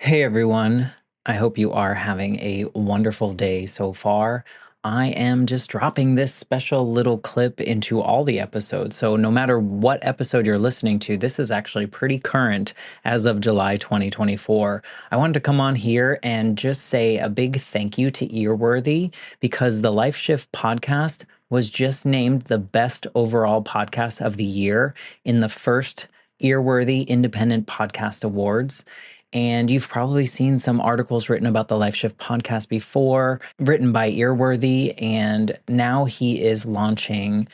Hey everyone, I hope you are having a wonderful day so far. I am just dropping this special little clip into all the episodes. So, no matter what episode you're listening to, this is actually pretty current as of July 2024. I wanted to come on here and just say a big thank you to Earworthy because the Life Shift podcast was just named the best overall podcast of the year in the first Earworthy Independent Podcast Awards. And you've probably seen some articles written about the Life Shift podcast before, written by Earworthy. And now he is launching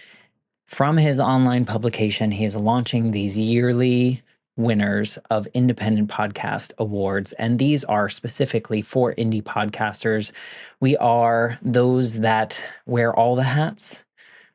from his online publication, he is launching these yearly winners of independent podcast awards. And these are specifically for indie podcasters. We are those that wear all the hats.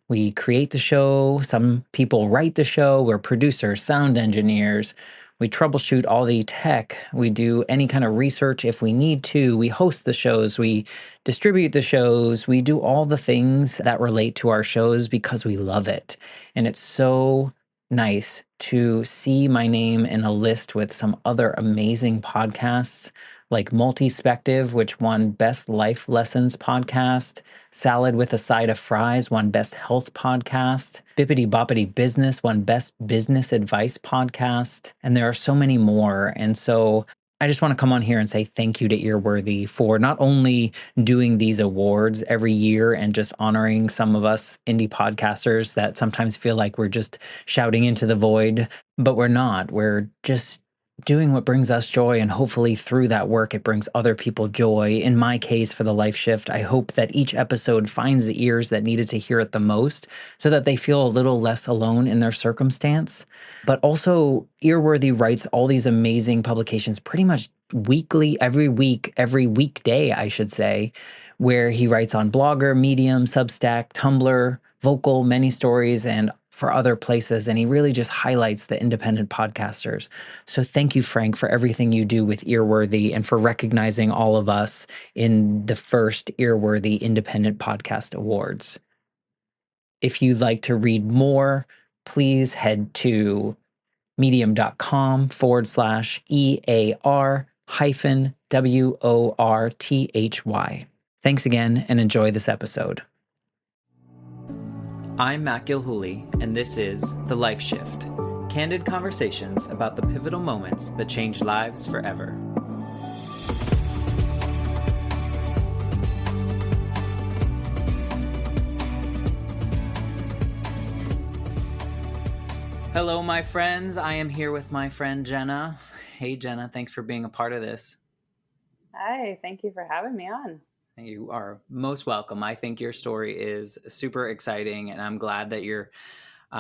We create the show. Some people write the show. We're producers, sound engineers. We troubleshoot all the tech. We do any kind of research if we need to. We host the shows. We distribute the shows. We do all the things that relate to our shows because we love it. And it's so nice to see my name in a list with some other amazing podcasts like Multispective, which won Best Life Lessons Podcast. Salad with a Side of Fries won Best Health Podcast. Bippity Boppity Business won Best Business Advice Podcast. And there are so many more. And so I just want to come on here and say thank you to Earworthy for not only doing these awards every year and just honoring some of us indie podcasters that sometimes feel like we're just shouting into the void, but we're not. We're just doing what brings us joy, and hopefully through that work it brings other people joy. In my case, for the Life Shift, I hope that each episode finds the ears that needed to hear it the most so that they feel a little less alone in their circumstance. But also, Earworthy writes all these amazing publications pretty much weekly, every week, every weekday, I should say, where he writes on Blogger, Medium, Substack, Tumblr, Vocal, Many Stories, and for other places. And he really just highlights the independent podcasters. So thank you, Frank, for everything you do with Earworthy and for recognizing all of us in the first Earworthy Independent Podcast Awards. If you'd like to read more, please head to medium.com/EAR hyphen WORTHY. Thanks again and enjoy this episode. I'm Matt Gilhooly, and this is The Life Shift, candid conversations about the pivotal moments that changed lives forever. Hello, my friends. I am here with my friend Jenna. Hey, Jenna, thanks for being a part of this. Hi, thank you for having me on. You are most welcome. I think your story is super exciting, and I'm glad that you're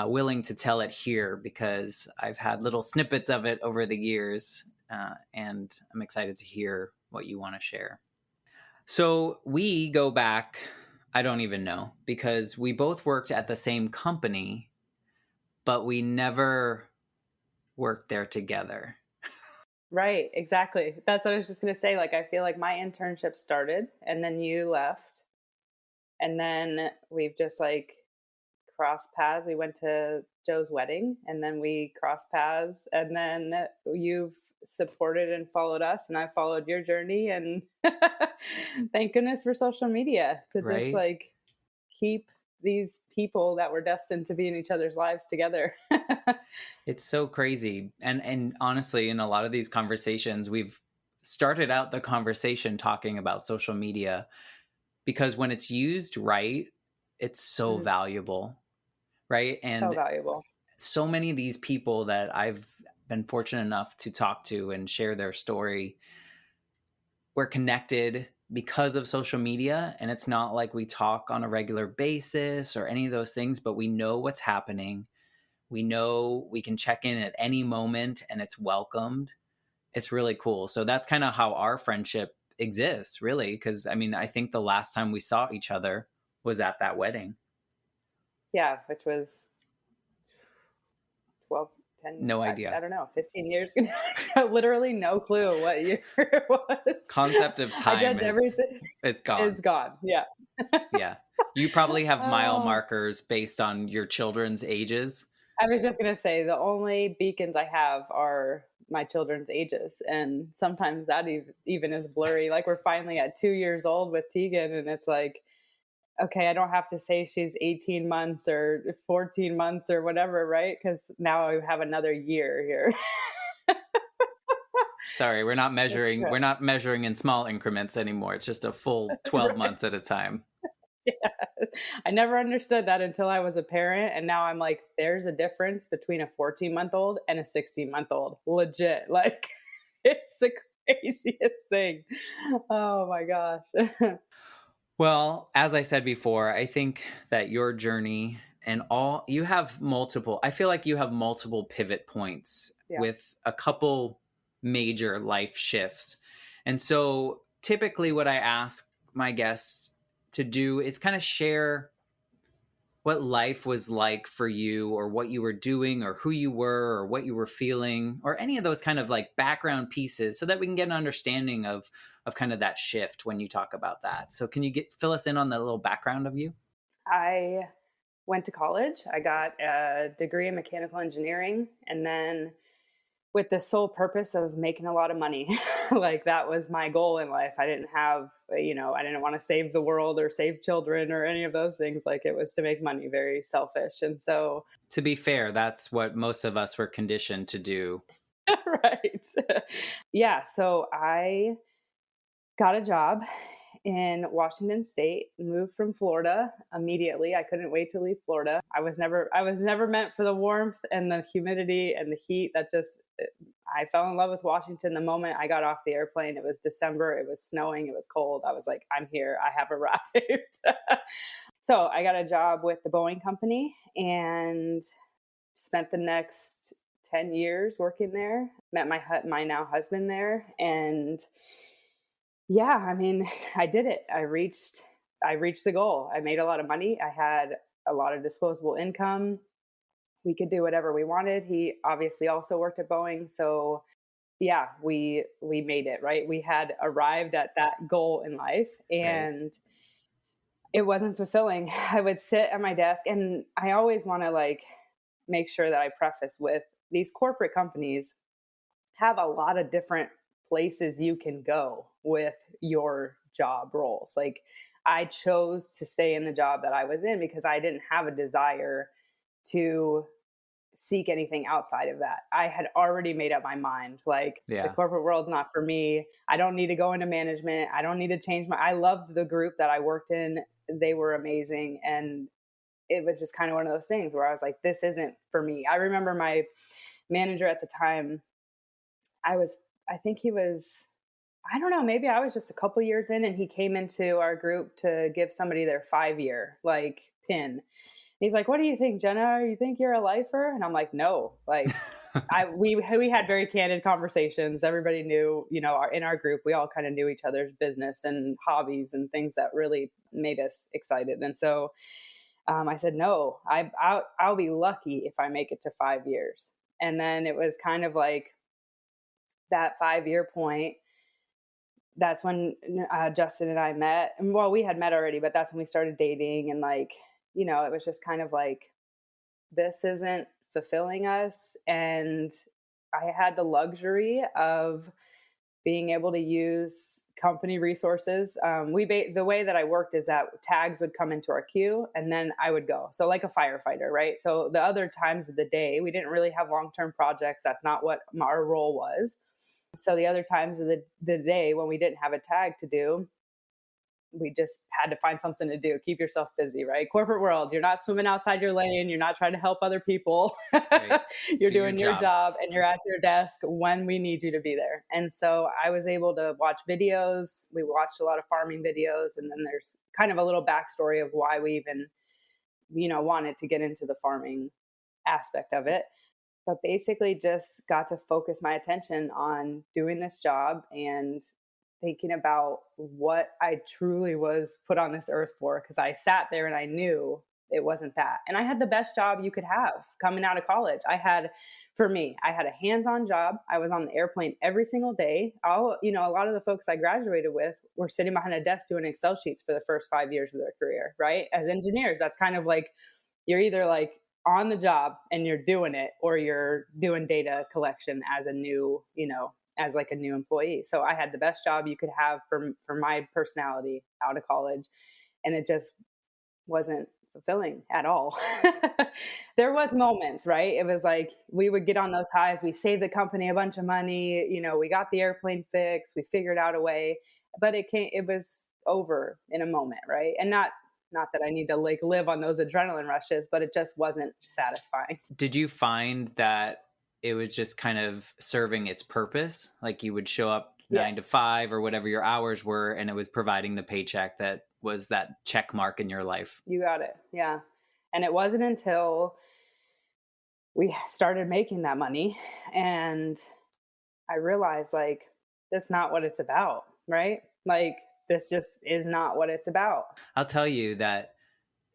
willing to tell it here because I've had little snippets of it over the years, and I'm excited to hear what you want to share. So we go back, I don't even know, because we both worked at the same company, but we never worked there together. Right, exactly. That's what I was just going to say. Like, I feel like my internship started and then you left. And then we've just like crossed paths. We went to Joe's wedding and then we crossed paths. And then you've supported and followed us, and I followed your journey. And thank goodness for social media to Right? just like keep these people that were destined to be in each other's lives together. It's so crazy. And honestly, in a lot of these conversations, we've started out the conversation talking about social media because when it's used right, it's so valuable, right? So And valuable. so many of these people that I've been fortunate enough to talk to and share their story, we're connected because of social media. And it's not like we talk on a regular basis or any of those things, but we know what's happening. We know we can check in at any moment and it's welcomed. It's really cool. So that's kind of how our friendship exists, really. Because I mean, I think the last time we saw each other was at that wedding. Yeah, which was 12, 10, No idea. I don't know, 15 years ago. Literally no clue what year it was. Concept of time I judge everything. is gone. It's gone. Yeah. Yeah. You probably have mile markers based on your children's ages. I was just going to say the only beacons I have are my children's ages. And sometimes that even is blurry. Like we're finally at 2 years old with Tegan, and it's like, okay, I don't have to say she's 18 months or 14 months or whatever, right? Because now I have another year here. Sorry, we're not That's measuring. We're not measuring in small increments anymore. It's just a full 12 right. months at a time. Yeah. I never understood that until I was a parent. And now I'm like, there's a difference between a 14-month-old and a 16-month-old. Legit. Like, it's the craziest thing. Oh my gosh. Well, as I said before, I think that your journey and all you have multiple, I feel like you have multiple pivot points Yeah. with a couple major life shifts. And so typically, what I ask my guests to do is kind of share what life was like for you, or what you were doing, or who you were, or what you were feeling, or any of those kind of like background pieces, so that we can get an understanding of kind of that shift when you talk about that. So can you fill us in on the little background of you? I went to college. I got a degree in mechanical engineering, and then with the sole purpose of making a lot of money. Like that was my goal in life. I didn't have, I didn't want to save the world or save children or any of those things. Like it was to make money, very selfish. And so, To be fair, that's what most of us were conditioned to do. right. Yeah. So I got a job in Washington State, moved from Florida immediately. I couldn't wait to leave Florida. I was never meant for the warmth and the humidity and the heat. I fell in love with Washington the moment I got off the airplane. It was December, it was snowing, it was cold. I was like, I'm here. I have arrived. So, I got a job with the Boeing company and spent the next 10 years working there. Met my now husband there, and yeah, I mean, I did it. I reached the goal. I made a lot of money. I had a lot of disposable income. We could do whatever we wanted. He obviously also worked at Boeing, so yeah, we made it, right? We had arrived at that goal in life, Right. and it wasn't fulfilling. I would sit at my desk, and I always want to like make sure that I preface with these corporate companies have a lot of different places you can go with your job roles. Like I chose to stay in the job that I was in because I didn't have a desire to seek anything outside of that. I had already made up my mind. Like the Yeah. corporate world's not for me. I don't need to go into management. I don't need to change I loved the group that I worked in. They were amazing. And it was just kind of one of those things where I was like, this isn't for me. I remember my manager at the time, I think he was, I don't know, maybe I was just a couple years in and he came into our group to give somebody their 5 year like pin. He's like, "What do you think, Jenna? You think you're a lifer?" And I'm like, "No." Like, we had very candid conversations. Everybody knew, in our group, we all kind of knew each other's business and hobbies and things that really made us excited. And so, I said, "No, I'll be lucky if I make it to 5 years." And then it was kind of like that 5 year point. That's when Justin and I met. And well, we had met already, but that's when we started dating. And like, it was just kind of like, this isn't fulfilling us. And I had the luxury of being able to use company resources. The way that I worked is that tags would come into our queue and then I would go. So like a firefighter, right? So the other times of the day, we didn't really have long-term projects. That's not what our role was. So the other times of the day when we didn't have a tag to do, we just had to find something to do. Keep yourself busy, right? Corporate world, you're not swimming outside your lane. You're not trying to help other people. Right. You're Do your doing your job. job and you're at your desk when we need you to be there. And so I was able to watch videos. We watched a lot of farming videos. And then there's kind of a little backstory of why we even, wanted to get into the farming aspect of it. But basically just got to focus my attention on doing this job and thinking about what I truly was put on this earth for. Because I sat there and I knew it wasn't that. And I had the best job you could have coming out of college. For me, I had a hands-on job. I was on the airplane every single day. A lot of the folks I graduated with were sitting behind a desk doing Excel sheets for the first 5 years of their career, right? As engineers, that's kind of like, you're either like on the job and you're doing it, or you're doing data collection as a new, as like a new employee. So I had the best job you could have for my personality out of college, and it just wasn't fulfilling at all. There was moments, right? It was like we would get on those highs. We saved the company a bunch of money. We got the airplane fixed. We figured out a way, but it was over in a moment, right? And not that I need to like live on those adrenaline rushes, but it just wasn't satisfying. Did you find that it was just kind of serving its purpose? Like you would show up 9 to 5 or whatever your hours were, and it was providing the paycheck that was that check mark in your life. You got it. Yeah. And it wasn't until we started making that money and I realized like that's not what it's about, right? Like this just is not what it's about. I'll tell you that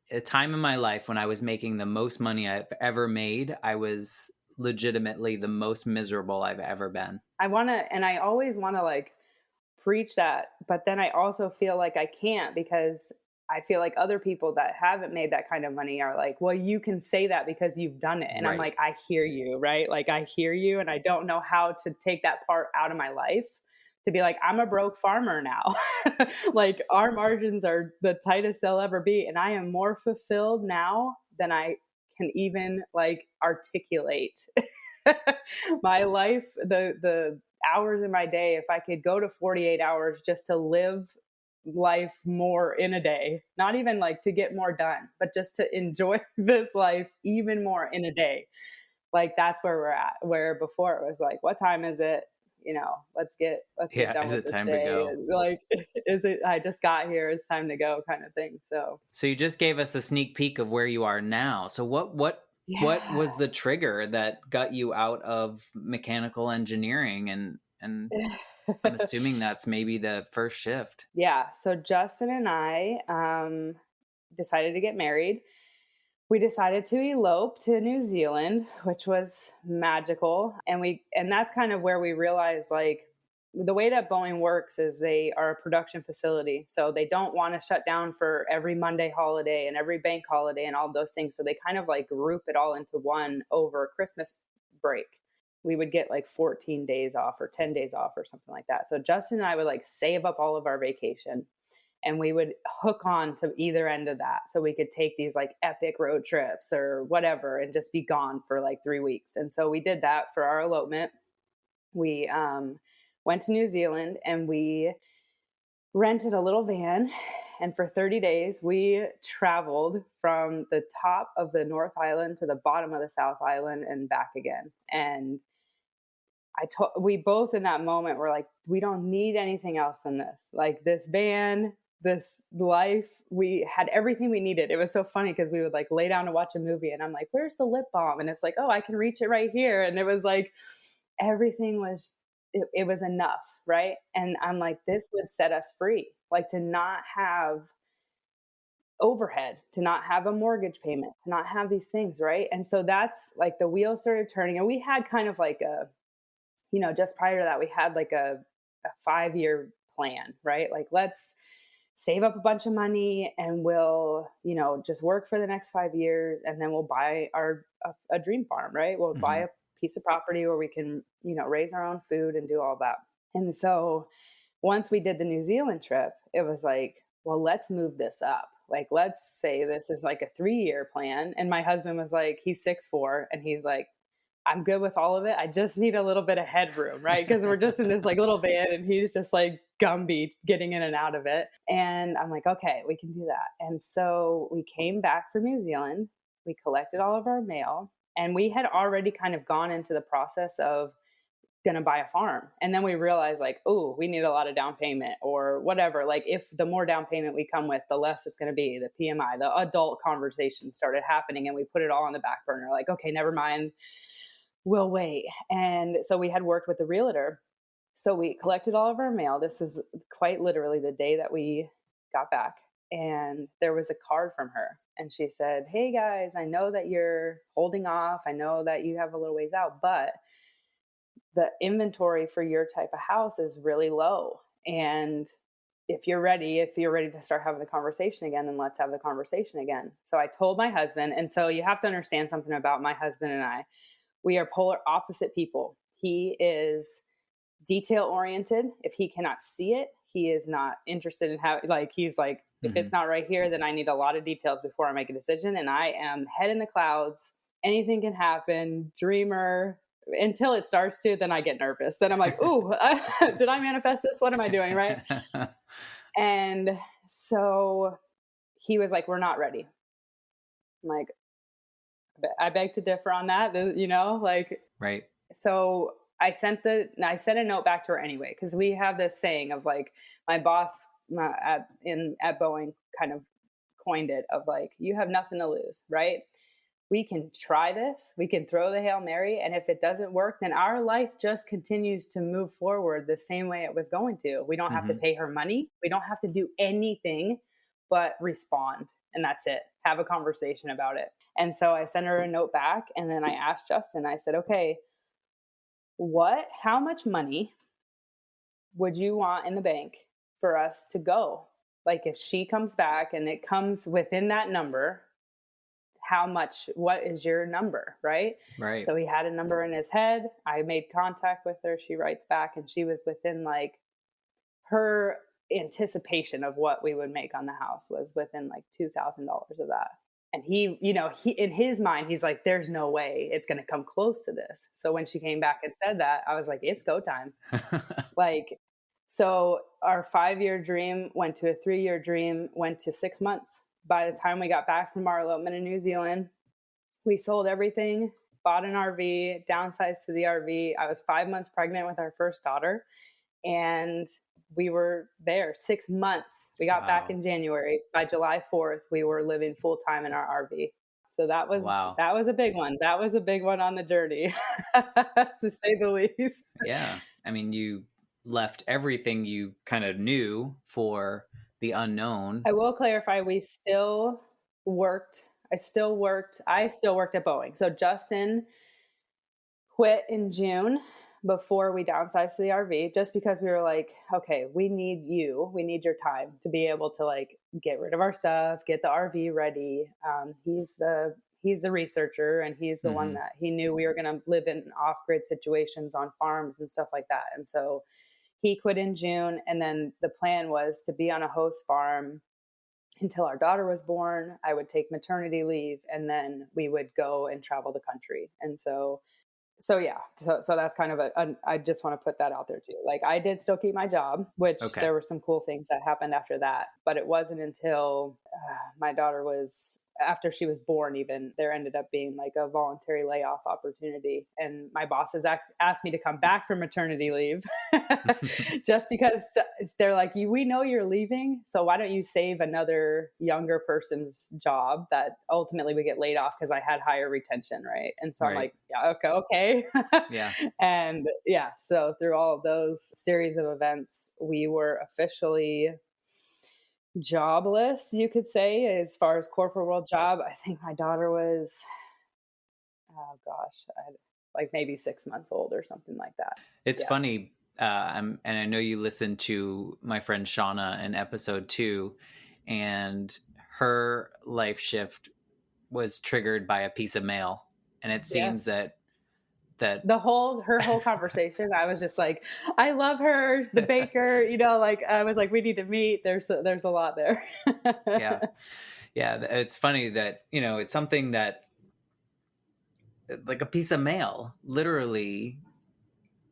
a time in my life when I was making the most money I've ever made, I was legitimately the most miserable I've ever been. I always want to like preach that, but then I also feel like I can't, because I feel like other people that haven't made that kind of money are like, well, you can say that because you've done it. And I'm Right. like, I hear you, right? Like I hear you, and I don't know how to take that part out of my life to be like, I'm a broke farmer now. Like our margins are the tightest they'll ever be. And I am more fulfilled now than I can even like articulate. My life, the hours in my day, if I could go to 48 hours just to live life more in a day, not even like to get more done, but just to enjoy this life even more in a day. Like that's where we're at. Where before it was like, what time is it? Let's get done Is with it this time to day. go? Like, is it? I just got here. It's time to go, kind of thing. So So you just gave us a sneak peek of where you are now. So what yeah. was the trigger that got you out of mechanical engineering, and I'm assuming that's maybe the first shift. Yeah. So Justin and I decided to get married. We decided to elope to New Zealand, which was magical. And that's kind of where we realized like the way that Boeing works is they are a production facility. So they don't want to shut down for every Monday holiday and every bank holiday and all those things. So they kind of like group it all into one over Christmas break. We would get like 14 days off or 10 days off or something like that. So Justin and I would like save up all of our vacation, and we would hook on to either end of that, so we could take these like epic road trips or whatever and just be gone for like 3 weeks. And so we did that for our elopement. We went to New Zealand and we rented a little van, and for 30 days we traveled from the top of the North Island to the bottom of the South Island and back again. And we both in that moment were like, we don't need anything else than this. Like this van, this life, we had everything we needed. It was so funny because we would like lay down to watch a movie and I'm like, where's the lip balm? And it's like, oh, I can reach it right here. And it was like, everything was, it was enough. Right. And I'm like, this would set us free, like to not have overhead, to not have a mortgage payment, to not have these things. Right. And so that's like the wheels started turning, and we had kind of like just prior to that, we had like a 5-year plan, right? Like, let's save up a bunch of money and we'll, just work for the next 5 years. And then we'll buy a dream farm, right? We'll buy a piece of property where we can, raise our own food and do all that. And so once we did the New Zealand trip, it was like, well, let's move this up. Like, let's say this is like a 3-year plan. And my husband was like, he's 6'4", and he's like, I'm good with all of it. I just need a little bit of headroom, right? Because we're just in this like little van and he's just like Gumby getting in and out of it. And I'm like, okay, we can do that. And so we came back from New Zealand. We collected all of our mail, and we had already kind of gone into the process of going to buy a farm. And then we realized like, oh, we need a lot of down payment or whatever. Like if the more down payment we come with, the less it's going to be. The PMI, the adult conversation started happening, and we put it all on the back burner. Like, okay, never mind. We'll wait. And so we had worked with the realtor. So we collected all of our mail. This is quite literally the day that we got back. And there was a card from her. And she said, hey guys, I know that you're holding off. I know that you have a little ways out, but the inventory for your type of house is really low. And if you're ready to start having the conversation again, then let's have the conversation again. So I told my husband. And so you have to understand something about my husband and I. We are polar opposite people. He is detail oriented. If he cannot see it, he is not interested in how, like, he's like, if Hmm. it's not right here, then I need a lot of details before I make a decision. And I am head in the clouds. Anything can happen, dreamer. Until it starts to, then I get nervous. Then I'm like, ooh, did I manifest this? What am I doing? Right. And so he was like, we're not ready. I'm like, I beg to differ on that, like, Right. so I sent a note back to her anyway, because we have this saying of like, my boss at Boeing kind of coined it of like, you have nothing to lose, right? We can try this, we can throw the Hail Mary, and if it doesn't work, then our life just continues to move forward the same way it was going to. We don't have to Hmm. pay her money, we don't have to do anything but respond, and that's it. Have a conversation about it. And so I sent her a note back, and then I asked Justin, I said, okay, how much money would you want in the bank for us to go? Like, if she comes back and it comes within that number, what is your number? Right. Right. So he had a number in his head. I made contact with her. She writes back, and she was within, like, her anticipation of what we would make on the house was within like $2,000 of that. And he in his mind, he's like, there's no way it's going to come close to this. So when she came back and said that, I was like, it's go time. Like, so our 5-year dream went to a 3-year dream, went to 6 months. By the time we got back from our elopement in New Zealand, we sold everything, bought an RV, downsized to the RV. I was 5 months pregnant with our first daughter, and we were there 6 months. We got back Wow. in January. By July 4th, we were living full time in our RV. So Wow. that was a big one. That was a big one on the journey, to say the least. Yeah. I mean, you left everything you kind of knew for the unknown. I will clarify, we still worked. I still worked at Boeing. So Justin quit in June before we downsized to the RV, just because we were like, okay, we need your time to be able to, like, get rid of our stuff, get the RV ready. He's the researcher, and he's the one Hmm. that he knew we were going to live in off-grid situations on farms and stuff like that. And so he quit in June, and then the plan was to be on a host farm until our daughter was born. I would take maternity leave, and then we would go and travel the country. And so yeah, so that's kind of I just want to put that out there too. Like, I did still keep my job, which Okay. there were some cool things that happened after that, but it wasn't until my daughter was after she was born, even, there ended up being like a voluntary layoff opportunity, and my bosses asked me to come back from maternity leave just because they're like, we know you're leaving, so why don't you save another younger person's job that ultimately would get laid off, because I had higher retention, right? And so I'm Right. like, yeah, okay. Yeah. And yeah, so through all of those series of events, we were officially jobless, you could say, as far as corporate world job. I think my daughter was, oh gosh, like maybe 6 months old or something like that. It's Yeah. funny. And I know you listened to my friend Shauna in episode 2, and her life shift was triggered by a piece of mail. And it seems Yes. that Her whole conversation, I was just like, I love her, the baker, like, I was like, we need to meet. There's a lot there. yeah, yeah. It's funny that, it's something that, like, a piece of mail literally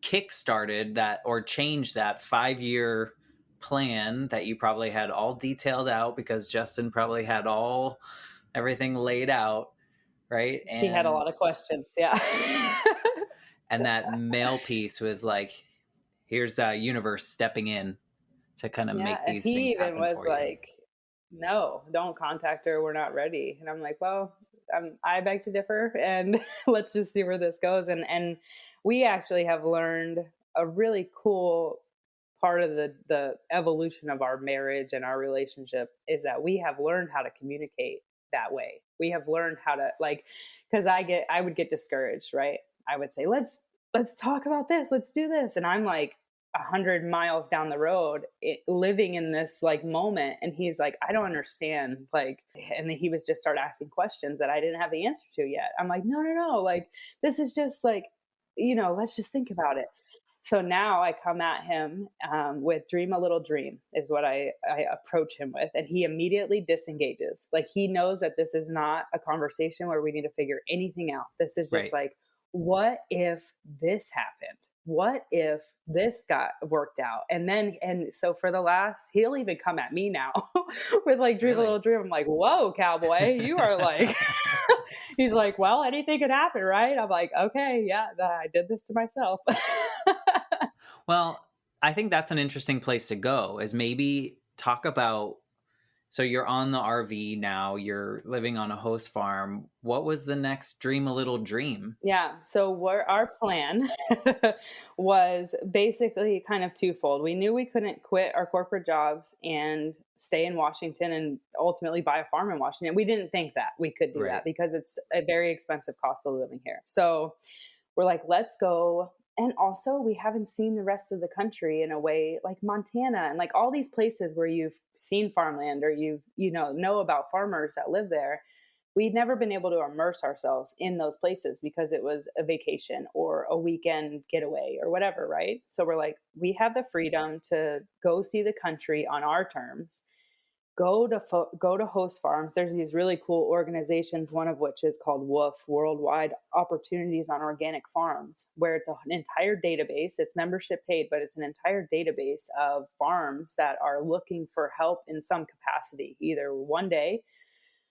kickstarted that or changed that 5-year plan that you probably had all detailed out, because Justin probably had everything laid out, right? He had a lot of questions. Yeah. And that mail piece was like, here's a universe stepping in to kind of Yeah, make and these he things even happen was for you. like, "No, don't contact her. We're not ready." And I'm like, "Well, I beg to differ, and let's just see where this goes." And we actually have learned a really cool part of the evolution of our marriage and our relationship is that we have learned how to communicate that way. We have learned how to, like, because I would get discouraged, right? I would say, let's talk about this, let's do this, and I'm like, 100 miles down the road, living in this like moment. And he's like, I don't understand. Like, and then he was just start asking questions that I didn't have the answer to yet. I'm like, no, no, no. Like, this is just like, let's just think about it. So now I come at him with dream a little dream is what I approach him with. And he immediately disengages. Like he knows that this is not a conversation where we need to figure anything out. This is just Right. like, what if this happened? What if this got worked out? And so for the last, he'll even come at me now with like dream a Really? little dream. I'm like, whoa, cowboy, you are like, he's like, well, anything could happen, right? I'm like, okay, yeah, I did this to myself. Well, I think that's an interesting place to go is maybe talk about, so you're on the RV now, you're living on a host farm. What was the next dream a little dream? Yeah. So our plan was basically kind of twofold. We knew we couldn't quit our corporate jobs and stay in Washington and ultimately buy a farm in Washington. We didn't think that we could do Right. that because it's a very expensive cost of living here. So we're like, let's go. And also, we haven't seen the rest of the country in a way like Montana and like all these places where you've seen farmland or know about farmers that live there. We'd never been able to immerse ourselves in those places because it was a vacation or a weekend getaway or whatever, right? So we're like, we have the freedom to go see the country on our terms. Go to host farms. There's these really cool organizations, one of which is called WOOF, Worldwide Opportunities on Organic Farms, where it's an entire database. It's membership paid, but it's an entire database of farms that are looking for help in some capacity, either one day,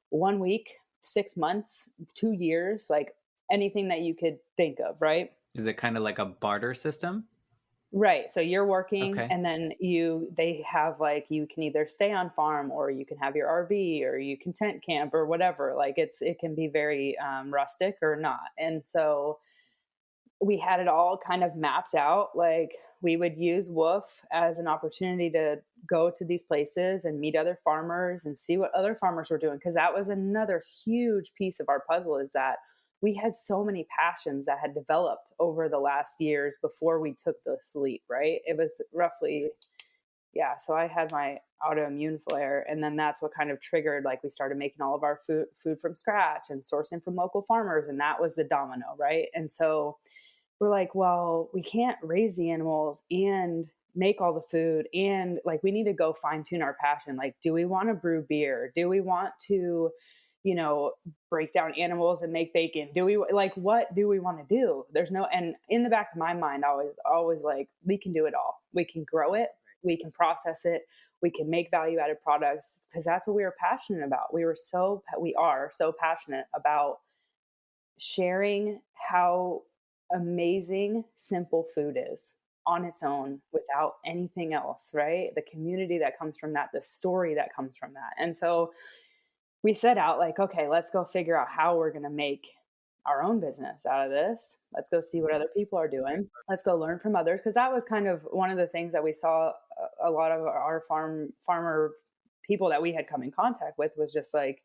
1 week, 6 months, 2 years, like anything that you could think of, right? Is it kind of like a barter system? Right. So you're working Okay. and then they have like, you can either stay on farm or you can have your RV or you can tent camp or whatever. Like it can be very rustic or not. And so we had it all kind of mapped out. Like we would use Woof as an opportunity to go to these places and meet other farmers and see what other farmers were doing. Cause that was another huge piece of our puzzle is that we had so many passions that had developed over the last years before we took this leap, right? It was roughly, yeah. So I had my autoimmune flare, and then that's what kind of triggered. Like we started making all of our food from scratch and sourcing from local farmers, and that was the domino, right? And so we're like, well, we can't raise the animals and make all the food, and like we need to go fine tune our passion. Like, do we want to brew beer? Do we want to, you know, break down animals and make bacon? Do we like what do we want to do? There's no, and in the back of my mind, always like we can do it all. We can grow it, we can process it, we can make value added products because that's what we were passionate about. We are so passionate about sharing how amazing simple food is on its own without anything else, right? The community that comes from that, the story that comes from that. And so we set out like, okay, let's go figure out how we're going to make our own business out of this. Let's go see what other people are doing. Let's go learn from others. Cause that was kind of one of the things that we saw a lot of our farmer people that we had come in contact with was just like,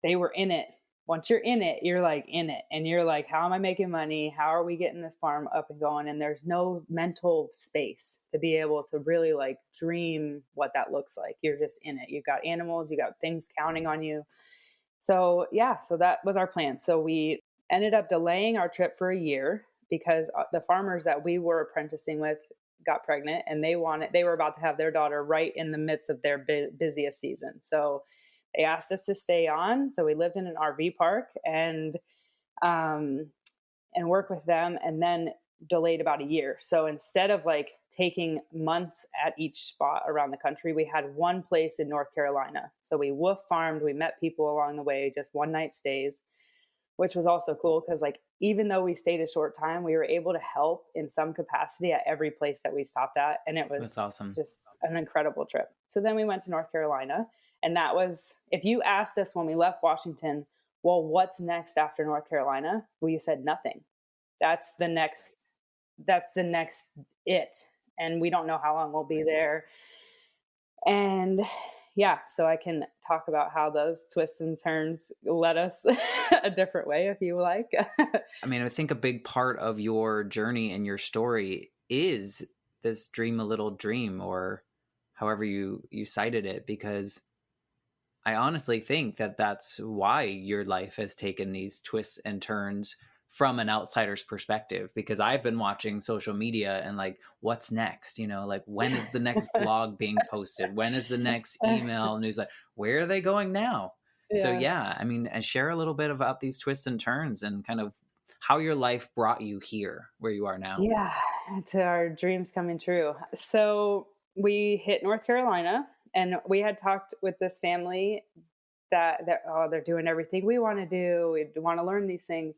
they were in it. Once you're in it, you're like in it. And you're like, how am I making money? How are we getting this farm up and going? And there's no mental space to be able to really like dream what that looks like. You're just in it. You've got animals, you got things counting on you. So yeah, so that was our plan. So we ended up delaying our trip for a year because the farmers that we were apprenticing with got pregnant and they were about to have their daughter right in the midst of their busiest season. So they asked us to stay on. So we lived in an RV park and work with them and then delayed about a year. So instead of like taking months at each spot around the country, we had one place in North Carolina. So we wolf farmed, we met people along the way, just one night stays, which was also cool because like even though we stayed a short time, we were able to help in some capacity at every place that we stopped at. And it That's was awesome. just an incredible trip. So then we went to North Carolina. And that was, if you asked us when we left Washington, well, what's next after North Carolina? Well, you said nothing. That's the next it. And we don't know how long we'll be there. And yeah, so I can talk about how those twists and turns led us a different way if you like. I mean, I think a big part of your journey and your story is this dream a little dream, or however you cited it, because I honestly think that that's why your life has taken these twists and turns from an outsider's perspective, because I've been watching social media and like, what's next? Like, when is the next blog being posted? When is the next email news? Like, where are they going now? So Yeah. yeah, I mean, share a little bit about these twists and turns and kind of how your life brought you here where you are now. Yeah, to our dreams coming true. So we hit North Carolina, and we had talked with this family that they're doing everything we want to do. We want to learn these things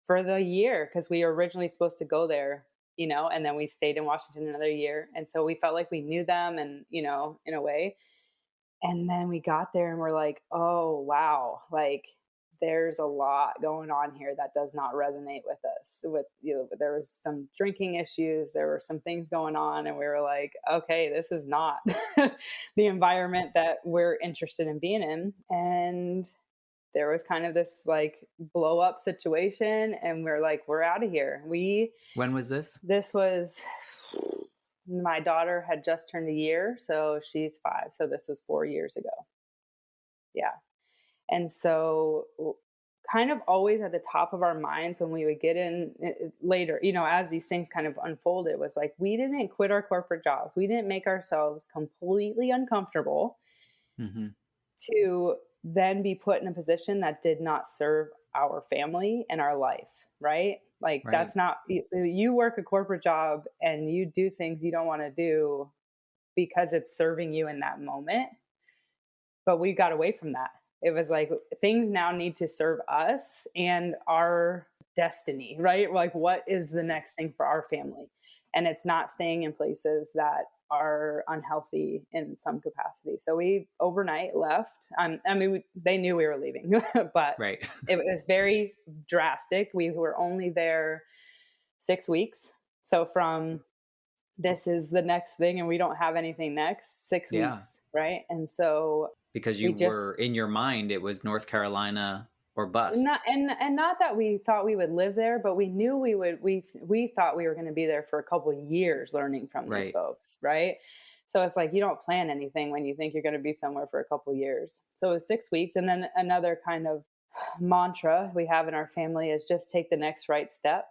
for the year because we were originally supposed to go there, and then we stayed in Washington another year, and so we felt like we knew them, and in a way. And then we got there and we're like, oh, wow, like there's a lot going on here that does not resonate with us. There was some drinking issues, there were some things going on, and we were like, okay, this is not the environment that we're interested in being in. And there was kind of this like blow up situation, and we're like, we're out of here. When was this? This was my daughter had just turned a year, so she's 5. So this was 4 years ago. Yeah. And so kind of always at the top of our minds when we would get in later, as these things kind of unfolded, was like, we didn't quit our corporate jobs. We didn't make ourselves completely uncomfortable Mm-hmm. to then be put in a position that did not serve our family and our life, right? Like Right. that's not, you work a corporate job and you do things you don't want to do because it's serving you in that moment. But we got away from that. It was like things now need to serve us and our destiny, right? Like what is the next thing for our family? And it's not staying in places that are unhealthy in some capacity. So we overnight left. They knew we were leaving, but Right. it was very drastic. We were only there 6 weeks. So from this is the next thing and we don't have anything next, 6 Yeah. weeks, right? And so Because we you just were in your mind, it was North Carolina or bust. not that we thought we would live there, but we knew we would. We thought we were going to be there for a couple of years, learning from these Right. folks, right? So it's like you don't plan anything when you think you're going to be somewhere for a couple of years. So it was 6 weeks, and then another kind of mantra we have in our family is just take the next right step.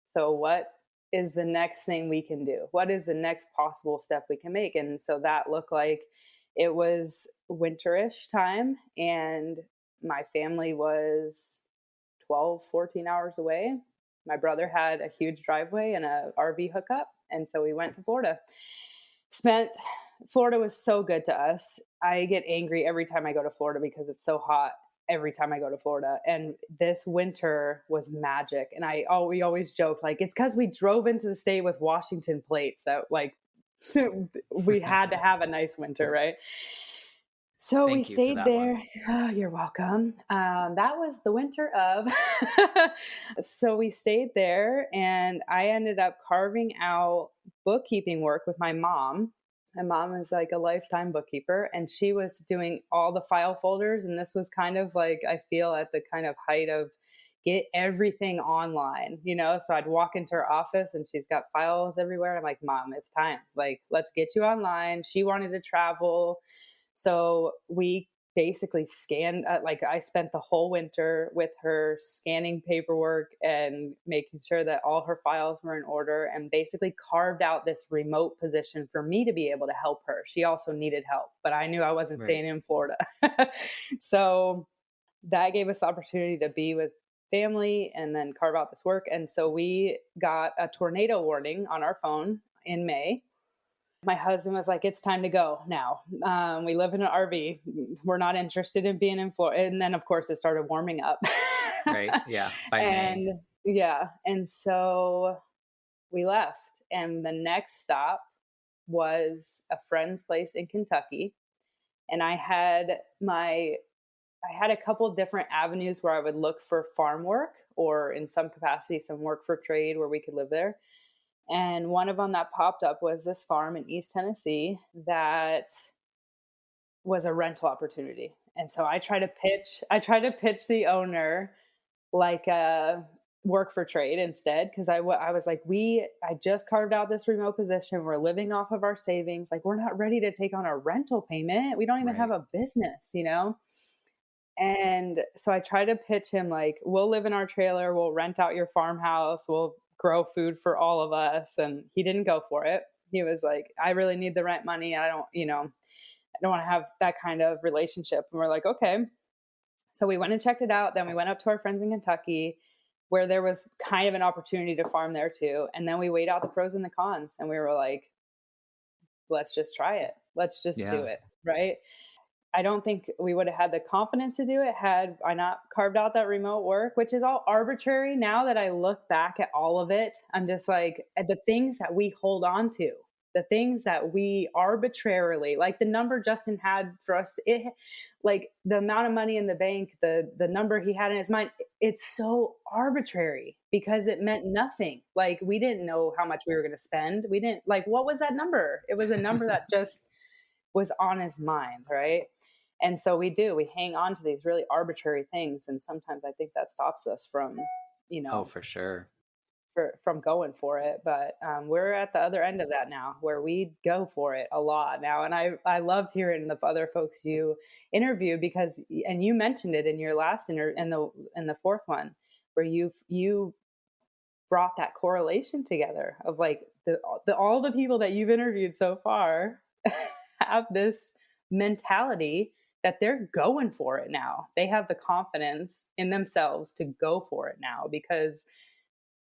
So what is the next thing we can do? What is the next possible step we can make? And so that looked like it was winterish time, and my family was 12, 14 hours away. My brother had a huge driveway and a RV hookup. And so we went to Florida. Florida was so good to us. I get angry every time I go to Florida because it's so hot every time I go to Florida. And this winter was magic. And we always joke, like, it's because we drove into the state with Washington plates that like we had to have a nice winter, right? So we Thank you for stayed that one. there. Oh, you're welcome. That was the winter of. So we stayed there, and I ended up carving out bookkeeping work with my mom. My mom is like a lifetime bookkeeper, and she was doing all the file folders. And this was kind of like, I feel at the kind of height of get everything online, So I'd walk into her office and she's got files everywhere. I'm like, Mom, it's time. Like, let's get you online. She wanted to travel. So we basically scanned, I spent the whole winter with her scanning paperwork and making sure that all her files were in order, and basically carved out this remote position for me to be able to help her. She also needed help, but I knew I wasn't Right. staying in Florida. So that gave us the opportunity to be with family and then carve out this work. And so we got a tornado warning on our phone in May. My husband was like, it's time to go now. We live in an RV. We're not interested in being in Florida. And then, of course, it started warming up. Right. Yeah. By and May. yeah. And so we left. And the next stop was a friend's place in Kentucky. And I had a couple different avenues where I would look for farm work, or in some capacity, some work for trade where we could live there. And one of them that popped up was this farm in East Tennessee that was a rental opportunity. And so I tried to pitch the owner like work for trade instead because I was like, I just carved out this remote position. We're living off of our savings. Like, we're not ready to take on a rental payment. We don't even have Right. a business, you know? And so I try to pitch him like, we'll live in our trailer, we'll rent out your farmhouse, we'll grow food for all of us. And he didn't go for it. He was like, I really need the rent money. I don't, I don't want to have that kind of relationship. And we're like, okay. So we went and checked it out. Then we went up to our friends in Kentucky where there was kind of an opportunity to farm there too. And then we weighed out the pros and the cons and we were like, let's just try it. Let's just do Yeah. it. Right. I don't think we would have had the confidence to do it had I not carved out that remote work, which is all arbitrary. Now that I look back at all of it, I'm just like, at the things that we hold on to, the things that we arbitrarily, like the number Justin had for us, like the amount of money in the bank, the number he had in his mind, it's so arbitrary because it meant nothing. Like, we didn't know how much we were going to spend. We didn't, like, what was that number? It was a number that just was on his mind, right? And so we hang on to these really arbitrary things. And sometimes I think that stops us from, you Oh, know, for sure. from going for it. But we're at the other end of that now where we go for it a lot now. And I loved hearing the other folks you interviewed because, and you mentioned it in your last in the fourth one, where you brought that correlation together of like all the people that you've interviewed so far have this mentality that they're going for it now. They have the confidence in themselves to go for it now because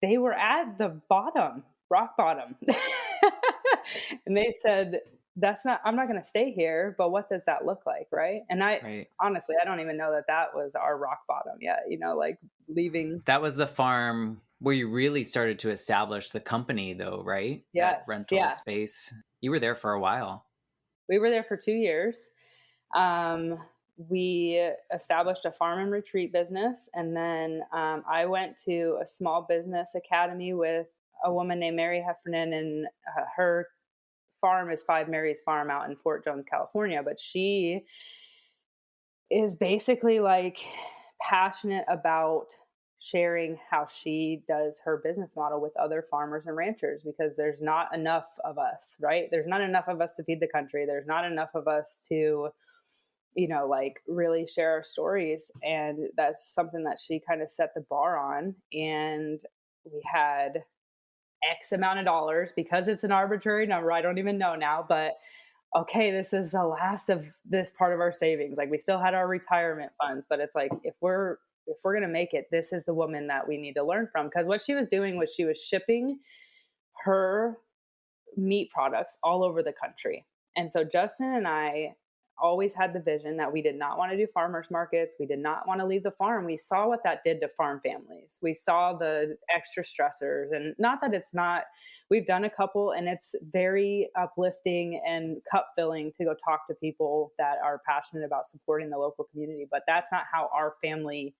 they were at the bottom, rock bottom. And they said, I'm not going to stay here, but what does that look like? Right. And Right. honestly, I don't even know that was our rock bottom yet, like leaving. That was the farm where you really started to establish the company, though, right? That Yes. rental Yeah. space. You were there for a while. We were there for 2 years. Um, we established a farm and retreat business. And then I went to a small business academy with a woman named Mary Heffernan, and her farm is Five Mary's Farm out in Fort Jones, California. But she is basically like passionate about sharing how she does her business model with other farmers and ranchers because there's not enough of us, right? There's not enough of us to feed the country. There's not enough of us to, like really share our stories. And that's something that she kind of set the bar on. And we had X amount of dollars because it's an arbitrary number. I don't even know now, but okay, this is the last of this part of our savings. Like, we still had our retirement funds, but it's like, if we're going to make it, this is the woman that we need to learn from. Because what she was doing was she was shipping her meat products all over the country. And so Justin and I always had the vision that we did not want to do farmers markets. We did not want to leave the farm. We saw what that did to farm families. We saw the extra stressors, and not that it's not, we've done a couple and it's very uplifting and cup filling to go talk to people that are passionate about supporting the local community. But that's not how our family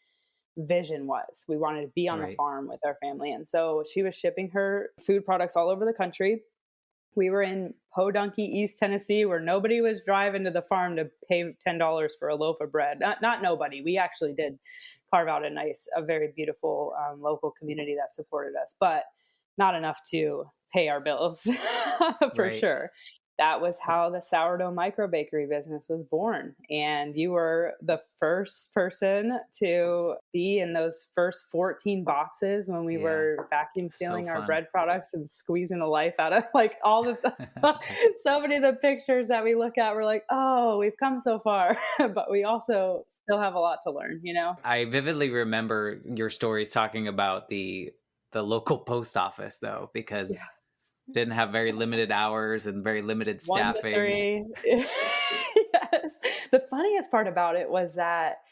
vision was. We wanted to be on the Right. farm with our family. And so she was shipping her food products all over the country. We were in Podunky, East Tennessee, where nobody was driving to the farm to pay $10 for a loaf of bread. Not nobody. We actually did carve out a very beautiful local community that supported us, but not enough to pay our bills for Right. sure. That was how the sourdough micro bakery business was born. And you were the first person to be in those first 14 boxes when we Yeah. were vacuum So sealing our fun. bread products and squeezing the life out of like all the so many of the pictures that we look at, we're like, oh, we've come so far, but we also still have a lot to learn, I vividly remember your stories talking about the local post office, though, Yeah. because didn't have very limited hours and very limited 1 to staffing. 3. Yes. The funniest part about it was that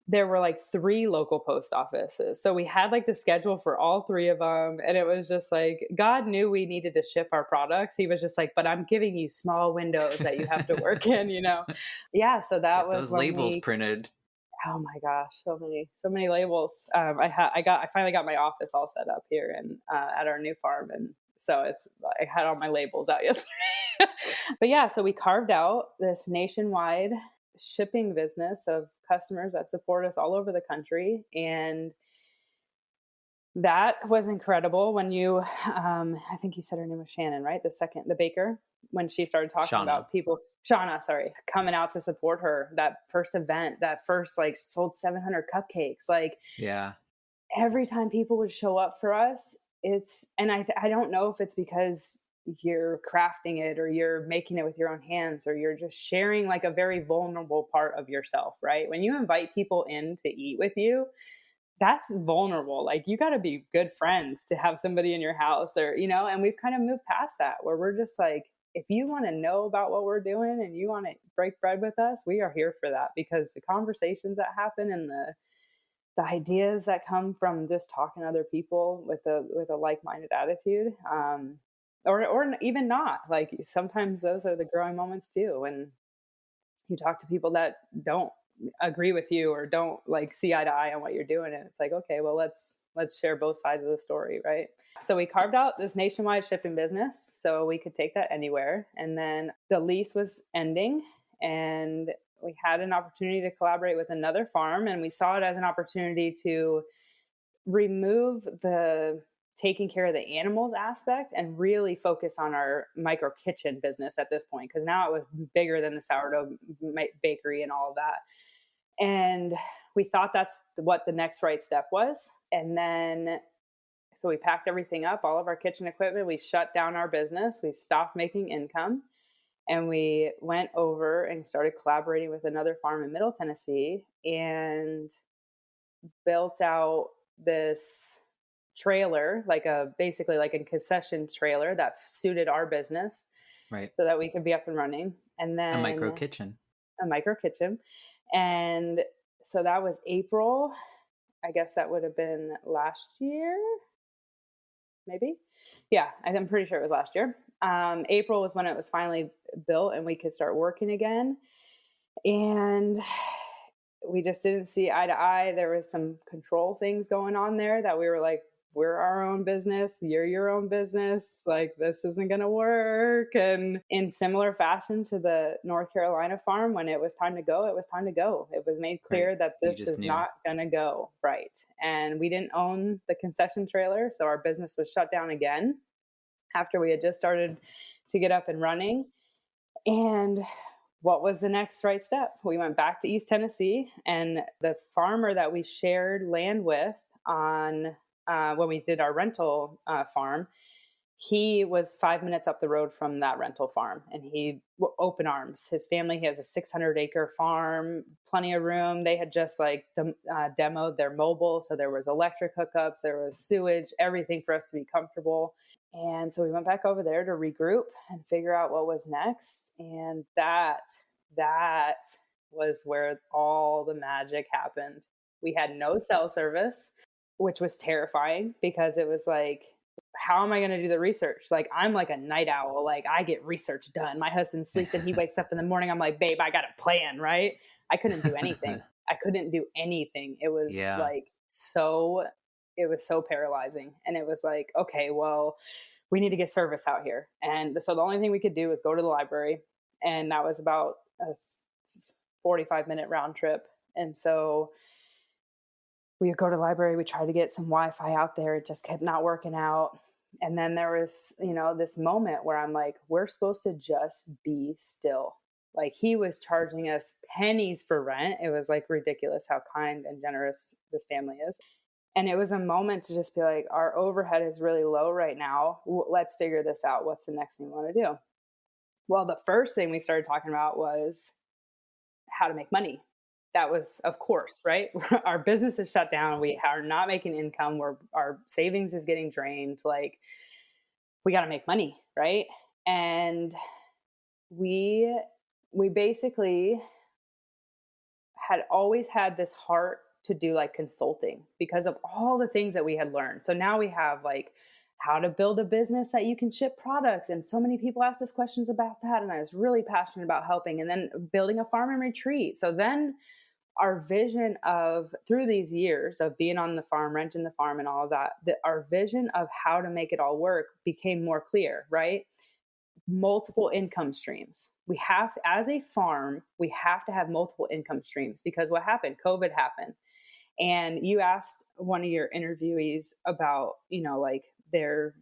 there were like 3 local post offices. So we had like the schedule for all 3 of them. And it was just like, God knew we needed to ship our products. He was just like, but I'm giving you small windows that you have to work in. Yeah. So that Get was those when labels printed. oh my gosh, so many labels. I finally got my office all set up here and at our new farm. And so I had all my labels out yesterday. But yeah, so we carved out this nationwide shipping business of customers that support us all over the country. And That was incredible when you, I think you said her name was Shannon, right? The baker, when she started talking Shauna. about people, Shauna, sorry, coming out to support her, that first event, that first like sold 700 cupcakes. Like Yeah. every time people would show up for us, and I don't know if it's because you're crafting it or you're making it with your own hands or you're just sharing like a very vulnerable part of yourself, right? When you invite people in to eat with you, that's vulnerable. Like you got to be good friends to have somebody in your house or, and we've kind of moved past that where we're just like, if you want to know about what we're doing and you want to break bread with us, we are here for that because the conversations that happen and the ideas that come from just talking to other people with a like-minded attitude, or even not, like sometimes those are the growing moments too when you talk to people that don't agree with you or don't like see eye to eye on what you're doing, and it's like, okay, well, let's share both sides of the story, right? So we carved out this nationwide shipping business so we could take that anywhere, and then the lease was ending, and we had an opportunity to collaborate with another farm, and we saw it as an opportunity to remove the taking care of the animals aspect and really focus on our micro kitchen business at this point, because now it was bigger than the sourdough bakery and all of that. And we thought that's what the next right step was. And then so we packed everything up, all of our kitchen equipment, we shut down our business, we stopped making income, and we went over and started collaborating with another farm in Middle Tennessee and built out this trailer, like a basically like a concession trailer that suited our business Right. so that we could be up and running. And A micro then kitchen. a micro kitchen. And so that was April. I guess that would have been last year, maybe. Yeah, I'm pretty sure it was last year. April was when it was finally built and we could start working again. And we just didn't see eye to eye. There was some control things going on there that we were like, we're our own business, you're your own business, like this isn't going to work. And in similar fashion to the North Carolina farm, when it was time to go, it was time to go. It was made clear Right. that You this just is knew. not going to go right. And we didn't own the concession trailer, so our business was shut down again after we had just started to get up and running. And what was the next right step? We went back to East Tennessee, and the farmer that we shared land with on when we did our rental farm, he was 5 minutes up the road from that rental farm, and he open arms. His family, he has a 600-acre farm, plenty of room. They had just like demoed their mobile, so there was electric hookups, there was sewage, everything for us to be comfortable. And so we went back over there to regroup and figure out what was next. And that was where all the magic happened. We had no cell service, which was terrifying because it was like, how am I going to do the research? Like, I'm like a night owl. Like, I get research done. My husband's sleeping. He wakes up in the morning. I'm like, babe, I got a plan, right? I couldn't do anything. I couldn't do anything. It was Yeah. like it was so paralyzing. And it was like, okay, well, we need to get service out here. And so the only thing we could do was go to the library. And that was about a 45-minute round trip. And so we would go to the library, we tried to get some Wi-Fi out there. It just kept not working out. And then there was, this moment where I'm like, we're supposed to just be still. Like he was charging us pennies for rent. It was like ridiculous how kind and generous this family is. And it was a moment to just be like, our overhead is really low right now. Let's figure this out. What's the next thing we want to do? Well, the first thing we started talking about was how to make money. That was, of course, right? Our business is shut down. We are not making income. Our savings is getting drained. Like, we got to make money, right? And we basically had always had this heart to do like consulting because of all the things that we had learned. So now we have like how to build a business that you can ship products. And so many people asked us questions about that. And I was really passionate about helping, and then building a farm and retreat. So then our vision of, through these years of being on the farm, renting the farm and all of that, our vision of how to make it all work became more clear, right? Multiple income streams. We have, as a farm, we have to have multiple income streams because what happened? COVID happened. And you asked one of your interviewees about, like their,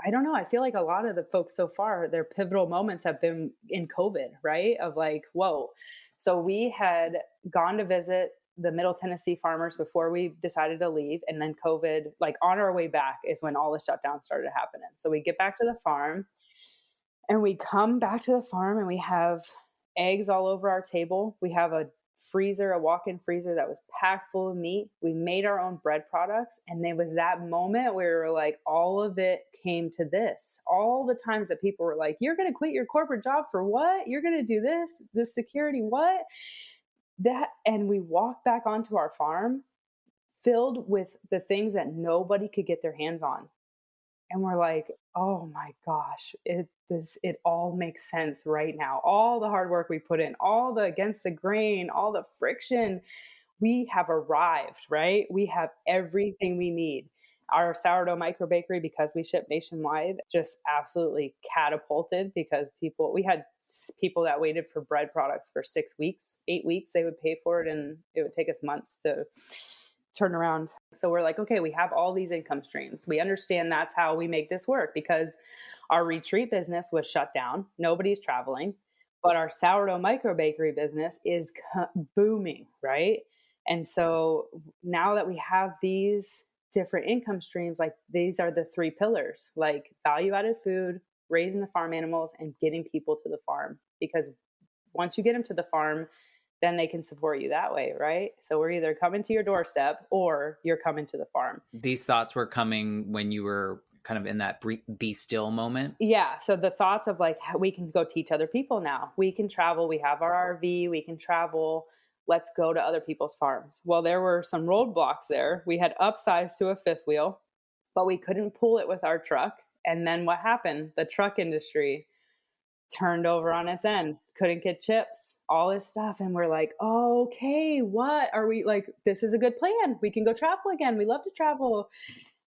I don't know, I feel like a lot of the folks so far, their pivotal moments have been in COVID, right? Of like, whoa. So we had gone to visit the Middle Tennessee farmers before we decided to leave. And then COVID, like on our way back, is when all the shutdowns started happening. So we get back to the farm and we come back to the farm and we have eggs all over our table. We have a freezer, a walk-in freezer that was packed full of meat. We made our own bread products. And there was that moment where we were like, all of it came to this. All the times that people were like, you're going to quit your corporate job for what? You're going to do this security, what? That, and we walked back onto our farm filled with the things that nobody could get their hands on. And we're like, oh my gosh, it all makes sense right now. All the hard work we put in, all the against the grain, all the friction, we have arrived, right? We have everything we need. Our sourdough micro bakery, because we ship nationwide, just absolutely catapulted because we had people that waited for bread products for 6 weeks, 8 weeks. They would pay for it and it would take us months to turn around. So we're like, okay, we have all these income streams. We understand that's how we make this work because our retreat business was shut down. Nobody's traveling, but our sourdough micro bakery business is booming, right? And so now that we have these different income streams, like these are the 3 pillars, like value added food, raising the farm animals, and getting people to the farm. Because once you get them to the farm, then they can support you that way, right? So we're either coming to your doorstep or you're coming to the farm. These thoughts were coming when you were kind of in that be still moment. Yeah. So the thoughts of like, we can go teach other people now. We can travel. We have our RV. We can travel. Let's go to other people's farms. Well, there were some roadblocks there. We had upsized to a 5th wheel, but we couldn't pull it with our truck. And then what happened? The truck industry turned over on its end, couldn't get chips, all this stuff. And we're like, oh, okay, what are we like? This is a good plan. We can go travel again. We love to travel.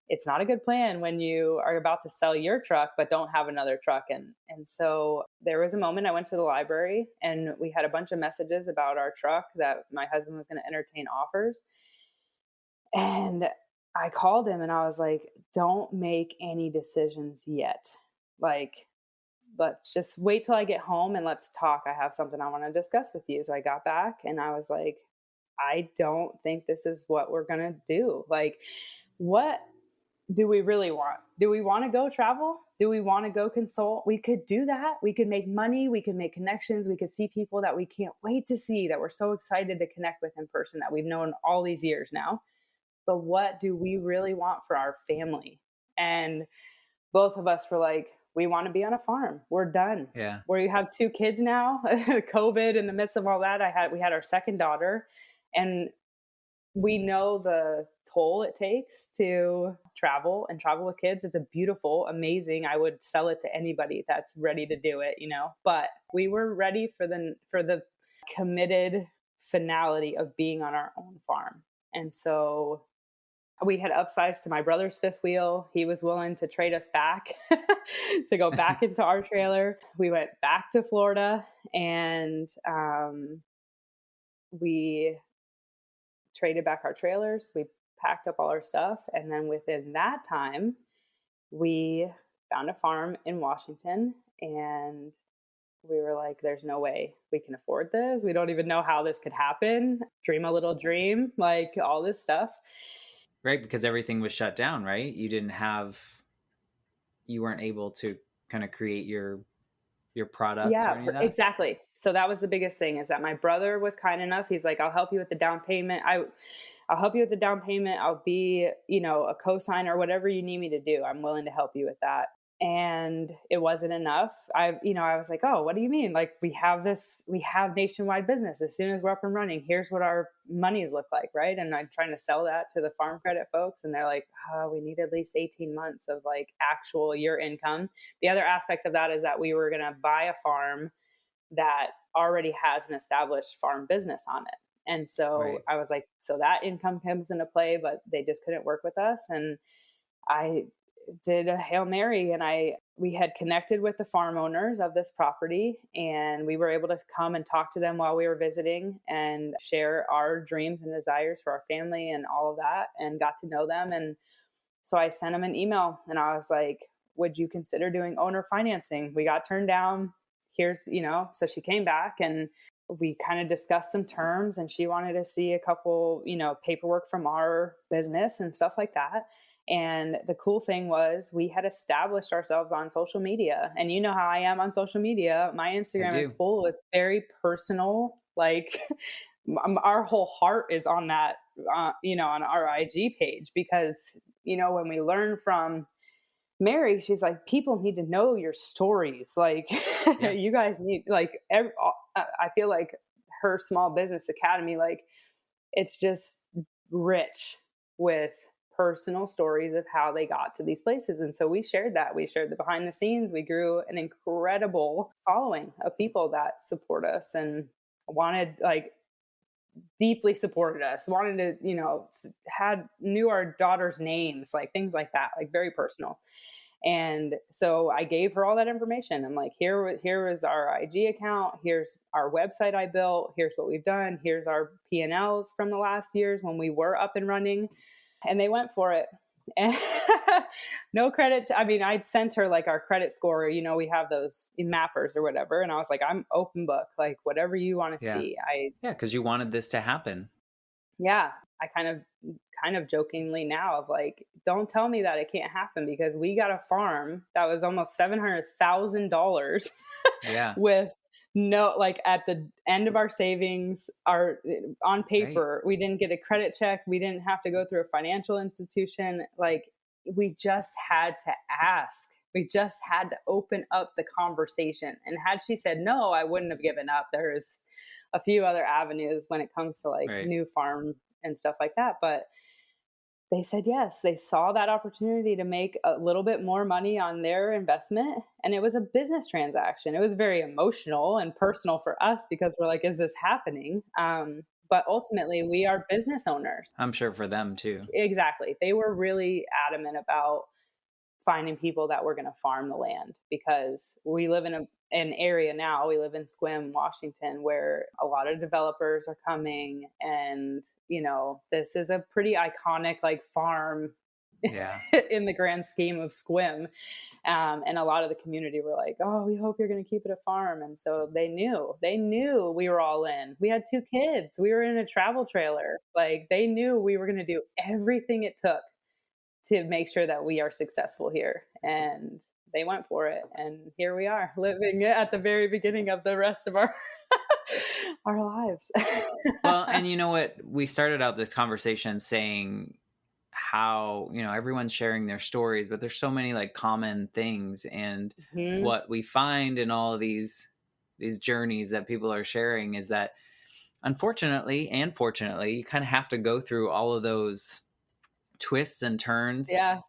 It's not a good plan when you are about to sell your truck, but don't have another truck. And so there was a moment I went to the library and we had a bunch of messages about our truck that my husband was going to entertain offers. And I called him and I was like, don't make any decisions yet. Like, let's just wait till I get home and let's talk. I have something I want to discuss with you. So I got back and I was like, I don't think this is what we're going to do. Like, what do we really want? Do we want to go travel? Do we want to go consult? We could do that. We could make money. We could make connections. We could see people that we can't wait to see, that we're so excited to connect with in person, that we've known all these years now. But what do we really want for our family? And both of us were like, we want to be on a farm. We're done. Yeah. We have 2 kids now. COVID, in the midst of all that, we had our second daughter, and we know the toll it takes to travel with kids. It's a beautiful, amazing. I would sell it to anybody that's ready to do it, But we were ready for the committed finality of being on our own farm. And so we had upsized to my brother's 5th wheel. He was willing to trade us back to go back into our trailer. We went back to Florida and we traded back our trailers. We packed up all our stuff. And then within that time, we found a farm in Washington and we were like, there's no way we can afford this. We don't even know how this could happen. Dream a little dream, like all this stuff. Right, because everything was shut down, right? You weren't able to kind of create your products or any of that? Exactly. So that was the biggest thing, is that my brother was kind enough. He's like, I'll help you with the down payment. I'll help you with the down payment. I'll be, a co-signer, whatever you need me to do. I'm willing to help you with that. And it wasn't enough. I was like, oh, what do you mean? Like, we have nationwide business. As soon as we're up and running, here's what our monies look like. Right. And I'm trying to sell that to the farm credit folks. And they're like, oh, we need at least 18 months of like actual year income. The other aspect of that is that we were going to buy a farm that already has an established farm business on it. And so right. I was like, so that income comes into play, but they just couldn't work with us. And did a Hail Mary, and we had connected with the farm owners of this property, and we were able to come and talk to them while we were visiting and share our dreams and desires for our family and all of that, and got to know them. And so I sent them an email and I was like, would you consider doing owner financing? We got turned down. So she came back and we kind of discussed some terms, and she wanted to see a couple, paperwork from our business and stuff like that. And the cool thing was we had established ourselves on social media. And you know how I am on social media. My I Instagram is do. full with very personal, like our whole heart is on that, on our IG page, because, when we learn from Mary, she's like, people need to know your stories. Like, Yeah. you guys need, like, I feel like her small business academy, like, it's just rich with personal stories of how they got to these places. And so we shared that. We shared the behind the scenes. We grew an incredible following of people that support us and wanted, like, deeply supported us, wanted to, knew our daughter's names, like things like that, like very personal. And so I gave her all that information. I'm like, here was our IG account. Here's our website I built. Here's what we've done. Here's our P&Ls from the last years when we were up and running. And they went for it. And no credit. I mean, I'd sent her like our credit score. We have those mappers or whatever. And I was like, I'm open book, like whatever you want to Yeah. see. Yeah. Because you wanted this to happen. Yeah, I kind of jokingly now of like, don't tell me that it can't happen, because we got a farm that was almost $700,000 Yeah. with no, like, at the end of our savings, our on Right. paper, we didn't get a credit check, we didn't have to go through a financial institution. Like, we just had to ask. We just had to open up the conversation. And had she said no, I wouldn't have given up. There's a few other avenues when it comes to like Right. new farm and stuff like that. But they said yes. They saw that opportunity to make a little bit more money on their investment. And it was a business transaction. It was very emotional and personal for us because we're like, is this happening? But ultimately, we are business owners. I'm sure for them too. Exactly. They were really adamant about finding people that were going to farm the land, because we live in an area now. We live in Sequim, Washington, where a lot of developers are coming, and this is a pretty iconic like farm Yeah. in the grand scheme of Sequim. And a lot of the community were like, "Oh, we hope you're going to keep it a farm." And so they knew we were all in. We had 2 kids. We were in a travel trailer. Like, they knew we were going to do everything it took to make sure that we are successful here. And they went for it. And here we are, living at the very beginning of the rest of our our lives. Well, and you know what? We started out this conversation saying how, everyone's sharing their stories, but there's so many like common things. And Mhm. what we find in all of these journeys that people are sharing is that unfortunately and fortunately, you kind of have to go through all of those twists and turns. Yeah.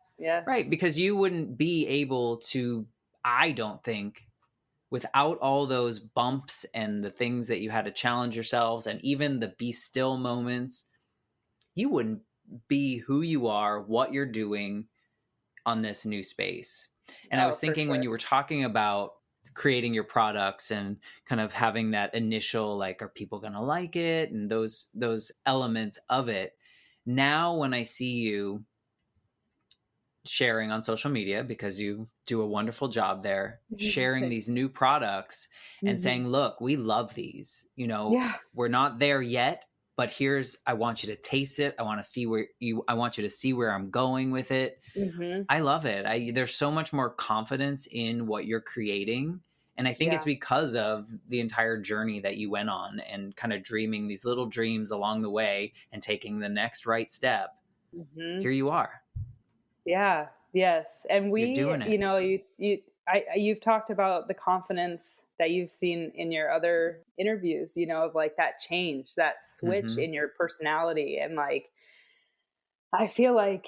Right, Yes. because you wouldn't be able to, I don't think, without all those bumps and the things that you had to challenge yourselves and even the be still moments, you wouldn't be who you are, what you're doing on this new space. And I Oh, was for thinking when sure. you were talking about creating your products and kind of having that initial like, are people going to like it, and those elements of it. Now when I see you sharing on social media, because you do a wonderful job there, sharing Thanks. these new products and Mhm. saying, look, we love these, Yeah. we're not there yet, but I want you to taste it. I want you to see where I'm going with it. Mhm. I love it. There's so much more confidence in what you're creating. And I think it's Yeah. because of the entire journey that you went on and kind of dreaming these little dreams along the way and taking the next right step. Mhm. Here you are. Yeah. Yes. And You're we, doing it. you've talked about the confidence that you've seen in your other interviews, of like that change, that switch Mm-hmm. in your personality. And like, I feel like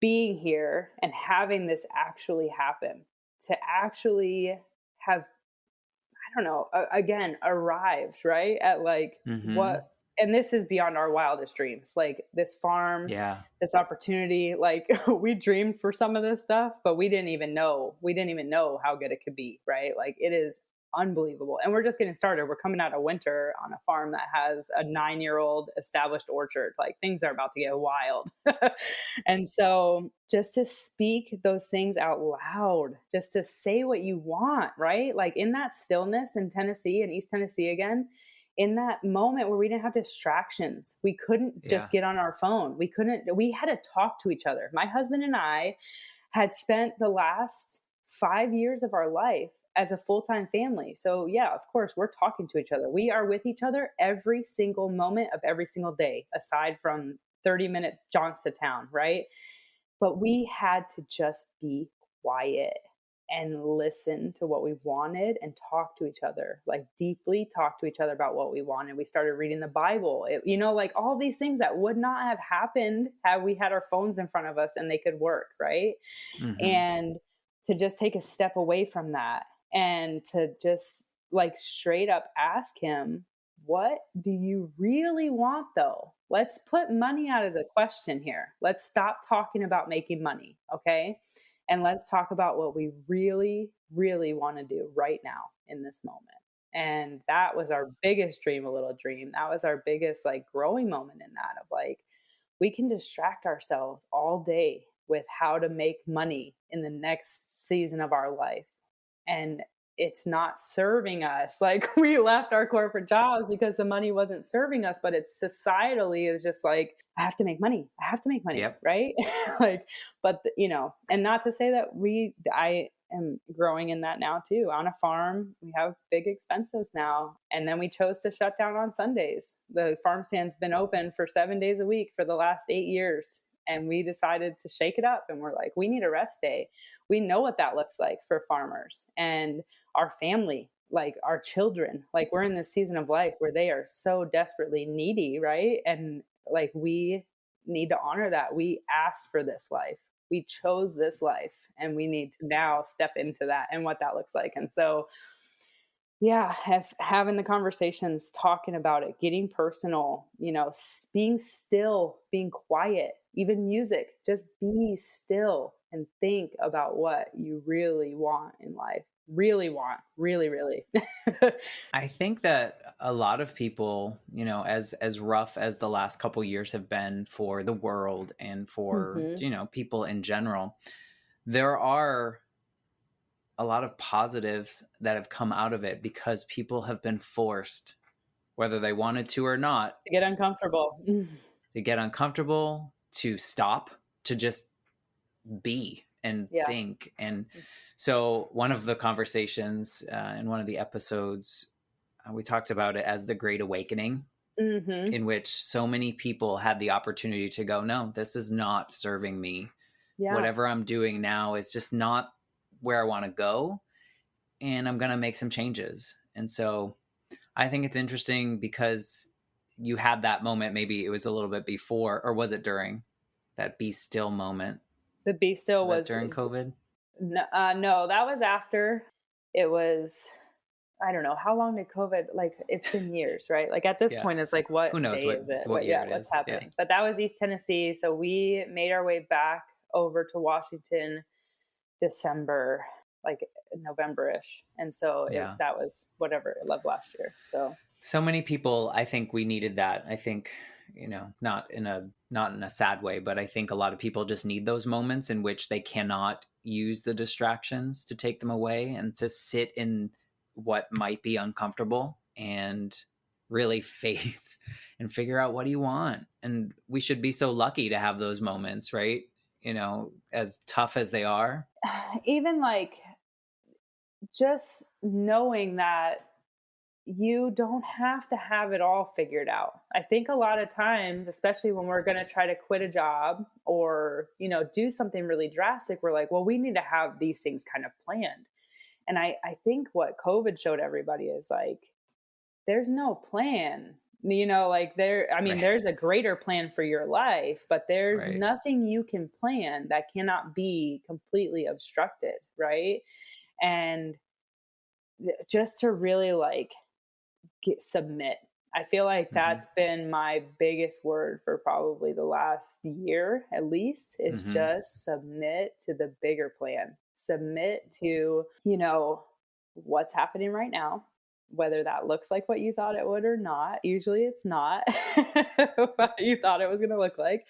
being here and having this actually happen, to actually have, I don't know, again, arrived, right? At like Mm-hmm. what and this is beyond our wildest dreams. Like this farm, Yeah. this opportunity, like we dreamed for some of this stuff, but we didn't even know how good it could be, right? Like it is unbelievable. And we're just getting started. We're coming out of winter on a farm that has a 9-year-old established orchard. Like things are about to get wild. And so just to speak those things out loud, just to say what you want, right? Like in that stillness in Tennessee and East Tennessee again, in that moment where we didn't have distractions, we couldn't just Yeah. get on our phone. We had to talk to each other. My husband and I had spent the last 5 years of our life as a full-time family. So yeah, of course, we're talking to each other. We are with each other every single moment of every single day, aside from 30-minute jaunts to town, right? But we had to just be quiet and listen to what we wanted and talk to each other, like deeply talk to each other about what we wanted. We started reading the Bible, like all these things that would not have happened had we had our phones in front of us and they could work, right? Hmm. And to just take a step away from that and to just like straight up ask him, what do you really want though? Let's put money out of the question here. Let's stop talking about making money. Okay. And let's talk about what we really, really want to do right now in this moment. And that was our biggest dream, a little dream. That was our biggest like growing moment in that of like, we can distract ourselves all day with how to make money in the next season of our life. And it's not serving us. Like we left our corporate jobs because the money wasn't serving us, but it's societally is just like, I have to make money. I have to make money. Yep. Right. Like, but and not to say that I am growing in that now too. On a farm, we have big expenses now. And then we chose to shut down on Sundays. The farm stand's been open for 7 days a week for the last 8 years. And we decided to shake it up and we're like, we need a rest day. We know what that looks like for farmers and our family, like our children. Like we're in this season of life where they are so desperately needy, right? And like we need to honor that. We asked for this life. We chose this life and we need to now step into that and what that looks like. And so yeah, having the conversations, talking about it, getting personal, being still, being quiet, even music, just be still and think about what you really want in life. Really want, really, really. I think that a lot of people, as rough as the last couple years have been for the world and for, Hmm. people in general, there are a lot of positives that have come out of it because people have been forced, whether they wanted to or not, To get uncomfortable. to get uncomfortable, to stop, to just be and Yeah. think. And so, one of the conversations in one of the episodes, we talked about it as the Great Awakening, Hmm. in which so many people had the opportunity to go, no, this is not serving me. Yeah. Whatever I'm doing now is just not where I want to go. And I'm going to make some changes. And so I think it's interesting because you had that moment. Maybe it was a little bit before, or was it during that be still moment? The Be Still Was that was, during COVID? no, that was after. It was, I don't know, how long did COVID, like it's been years, right? Like at this Yeah. point, it's like, Who what knows day is it? what year Yeah, it what's is? Yeah. happening? But that was East Tennessee. So we made our way back over to Washington December, like November-ish. And so Yeah. that was whatever I loved last year. So many people, I think we needed that. I think, not in a sad way, but I think a lot of people just need those moments in which they cannot use the distractions to take them away and to sit in what might be uncomfortable and really face and figure out what do you want. And we should be so lucky to have those moments, right? As tough as they are. Even like just knowing that you don't have to have it all figured out. I think a lot of times, especially when we're going to try to quit a job or, do something really drastic, we're like, well, we need to have these things kind of planned. And I think what COVID showed everybody is like, there's no plan, like Right. there's a greater plan for your life, but there's Right. nothing you can plan that cannot be completely obstructed. Right. And just to really like submit. I feel like Hmm. that's been my biggest word for probably the last year at least, is Hmm. just submit to the bigger plan. Submit to, what's happening right now, whether that looks like what you thought it would or not. Usually it's not what you thought it was going to look like.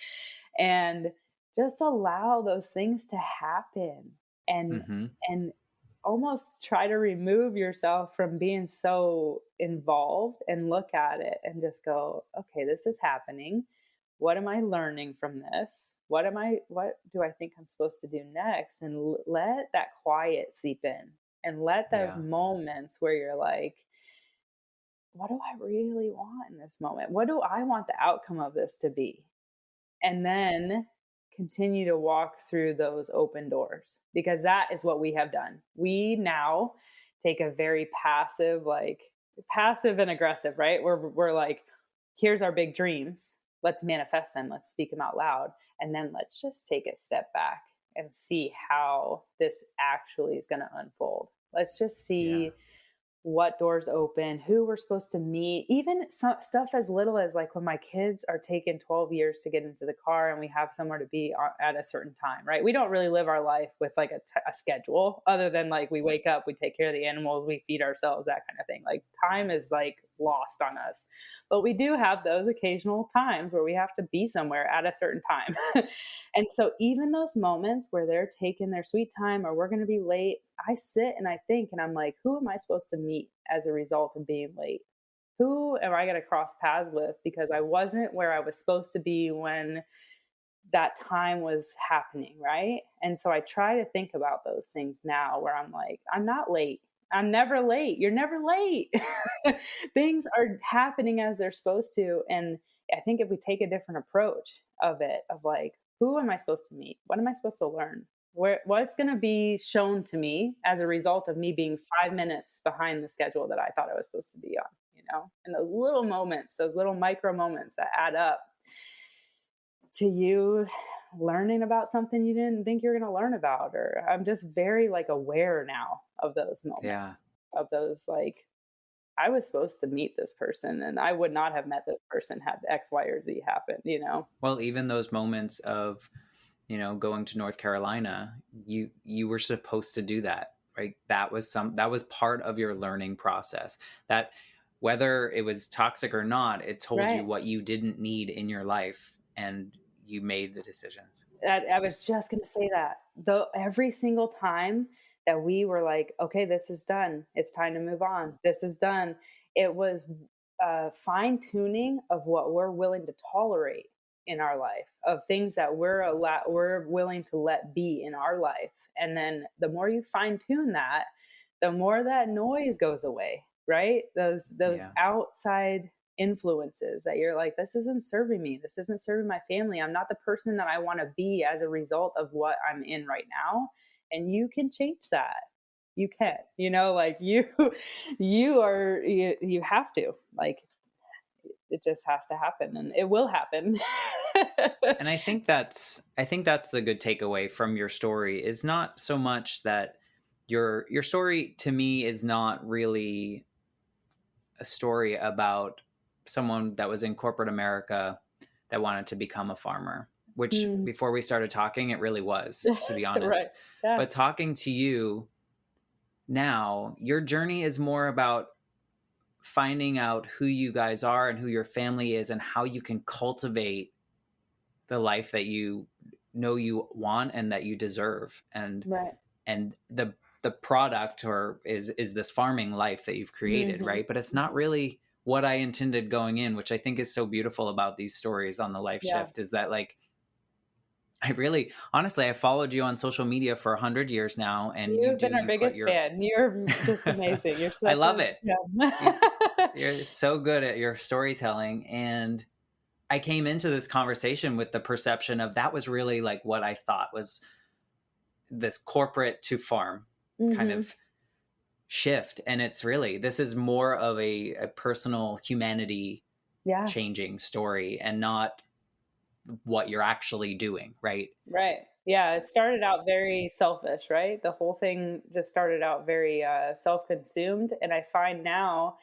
And just allow those things to happen, and Hmm. and almost try to remove yourself from being so involved and look at it and just go, okay, this is happening. What am I learning from this? What do I think I'm supposed to do next? And let that quiet seep in, and let those Yeah. moments where you're like, what do I really want in this moment? What do I want the outcome of this to be? And then continue to walk through those open doors, because that is what we have done. We now take a very passive, like passive and aggressive, right? We're like, here's our big dreams. Let's manifest them. Let's speak them out loud. And then let's just take a step back and see how this actually is going to unfold. Let's just Yeah. see what doors open, who we're supposed to meet, even stuff as little as like when my kids are taking 12 years to get into the car and we have somewhere to be at a certain time, right? We don't really live our life with like a schedule other than like we wake up, we take care of the animals, we feed ourselves, that kind of thing. Like time is like lost on us. But we do have those occasional times where we have to be somewhere at a certain time. And so even those moments where they're taking their sweet time or we're going to be late, I sit and I think, and I'm like, who am I supposed to meet as a result of being late? Who am I going to cross paths with because I wasn't where I was supposed to be when that time was happening, right? And so I try to think about those things now where I'm like, I'm not late. I'm never late. You're never late. Things are happening as they're supposed to. And I think if we take a different approach of it, of like, who am I supposed to meet? What am I supposed to learn? What's going to be shown to me as a result of me being 5 minutes behind the schedule that I thought I was supposed to be on, and those little moments, those little micro moments that add up to you learning about something you didn't think you're going to learn about. Or I'm just very like aware now of those Yeah. moments, of those like, I was supposed to meet this person and I would not have met this person had X, Y, or Z happened. Well, even those moments of, going to North Carolina, you were supposed to do that, right? That was part of your learning process. That whether it was toxic or not, it told you Right. what you didn't need in your life, and you made the decisions. I was just going to say that. Though every single time that we were like, okay, this is done. It's time to move on. This is done. It was fine tuning of what we're willing to tolerate in our life, of things that we're willing to let be in our life. And then the more you fine tune that, the more that noise goes away, right? Those Yeah. outside influences that you're like, this isn't serving me, this isn't serving my family, I'm not the person that I want to be as a result of what I'm in right now. And you can change that. You can, like you have to, like, it just has to happen and it will happen. And I think that's the good takeaway from your story, is not so much that your story to me is not really a story about someone that was in corporate America that wanted to become a farmer, which Mm. before we started talking, it really was, to be Right. honest. Yeah. But talking to you now, your journey is more about finding out who you guys are and who your family is and how you can cultivate the life that you know you want and that you deserve. Right. And the product or is this farming life that you've created, Hmm. right? But it's not really what I intended going in, which I think is so beautiful about these stories on the life Yeah. shift, is that like I really honestly I followed you on social media for 100 years now, and You've been our you put biggest your fan. You're just amazing. You're I such love a, it. It's yeah. you're so good at your storytelling. And I came into this conversation with the perception of that was really like what I thought was this corporate to farm kind Hmm. of shift. And it's really, this is more of a personal humanity Yeah. changing story and not what you're actually doing, right? Right. Yeah. It started out very selfish, right? The whole thing just started out very self consumed. And I find now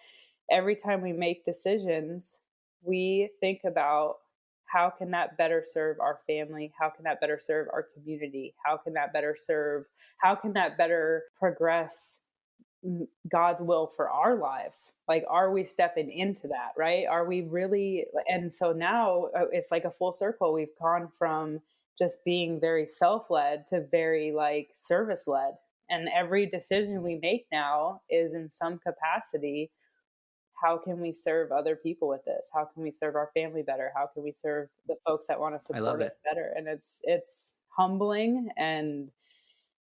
every time we make decisions, we think about how can that better serve our family? How can that better serve our community? How can that better progress God's will for our lives? Like, are we stepping into that, right? Are we really? And so now it's like a full circle. We've gone from just being very self led to very like service led. And every decision we make now is in some capacity, how can we serve other people with this? How can we serve our family better? How can we serve the folks that want to I love support it. us better? And it's humbling, and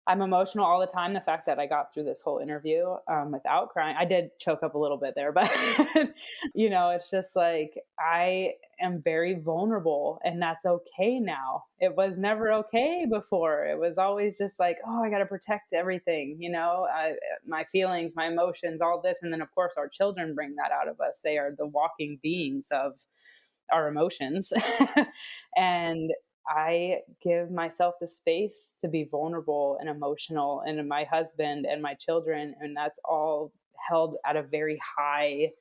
I'm emotional all the time. The fact that I got through this whole interview without crying, I did choke up a little bit there, but it's just like I am very vulnerable, and that's okay now. It was never okay before. It was always just like, oh, I got to protect everything, my feelings, my emotions, all this, and then of course our children bring that out of us. They are the walking beings of our emotions, and I give myself the space to be vulnerable and emotional, and my husband and my children, and that's all held at a very high,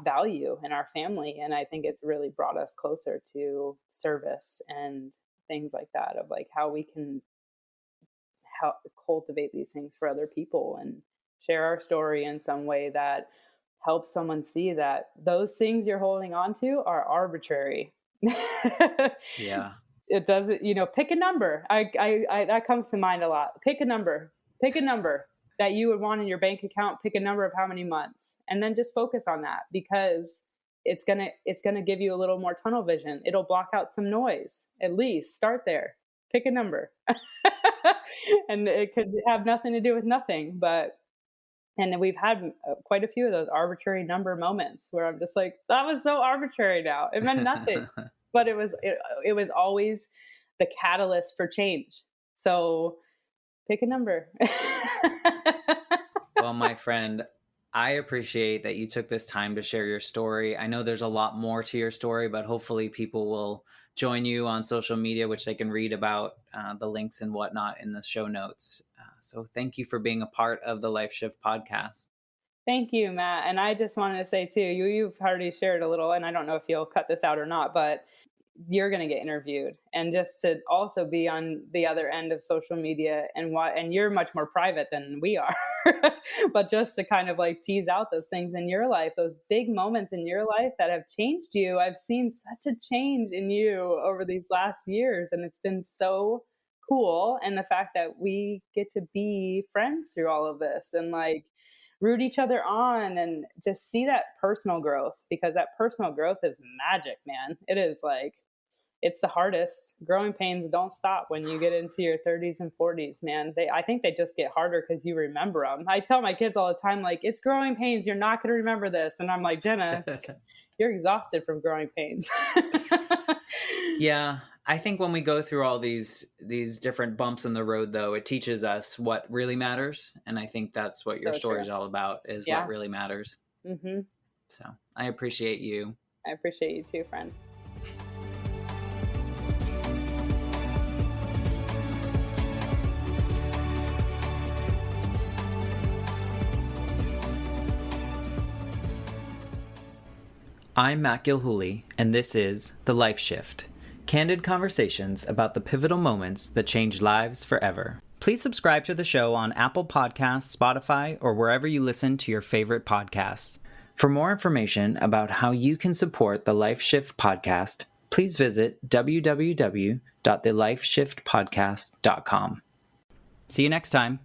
value in our family. And I think it's really brought us closer to service and things like that, of like how we can help cultivate these things for other people and share our story in some way that helps someone see that those things you're holding on to are arbitrary. Yeah. It doesn't, pick a number. I that comes to mind a lot. Pick a number. Pick a number that you would want in your bank account. Pick a number of how many months, and then just focus on that, because it's gonna give you a little more tunnel vision. It'll block out some noise. At least start there. Pick a number, and it could have nothing to do with nothing, but. And we've had quite a few of those arbitrary number moments where I'm just like, that was so arbitrary now. It meant nothing. But it was always the catalyst for change. So pick a number. Well, my friend, I appreciate that you took this time to share your story. I know there's a lot more to your story, but hopefully people will join you on social media, which they can read about the links and whatnot in the show notes. So thank you for being a part of the Life Shift podcast. Thank you, Matt. And I just wanted to say too, you've already shared a little, and I don't know if you'll cut this out or not, but you're going to get interviewed, and just to also be on the other end of social media, and you're much more private than we are, but just to kind of like tease out those things in your life, those big moments in your life that have changed you. I've seen such a change in you over these last years, and it's been so cool. And the fact that we get to be friends through all of this, and like root each other on, and just see that personal growth, because that personal growth is magic, man. It is like, it's the hardest. Growing pains don't stop when you get into your 30s and 40s, man. I think they just get harder because you remember them. I tell my kids all the time, like, it's growing pains. You're not going to remember this. And I'm like, Jenna, you're exhausted from growing pains. Yeah. I think when we go through all these different bumps in the road, though, it teaches us what really matters. And I think that's what your story is all about, is what really matters. Mm-hmm. So I appreciate you. I appreciate you too, friend. I'm Matt Gilhooly, and this is The Life Shift. Candid conversations about the pivotal moments that change lives forever. Please subscribe to the show on Apple Podcasts, Spotify, or wherever you listen to your favorite podcasts. For more information about how you can support the Life Shift podcast, please visit www.thelifeshiftpodcast.com. See you next time.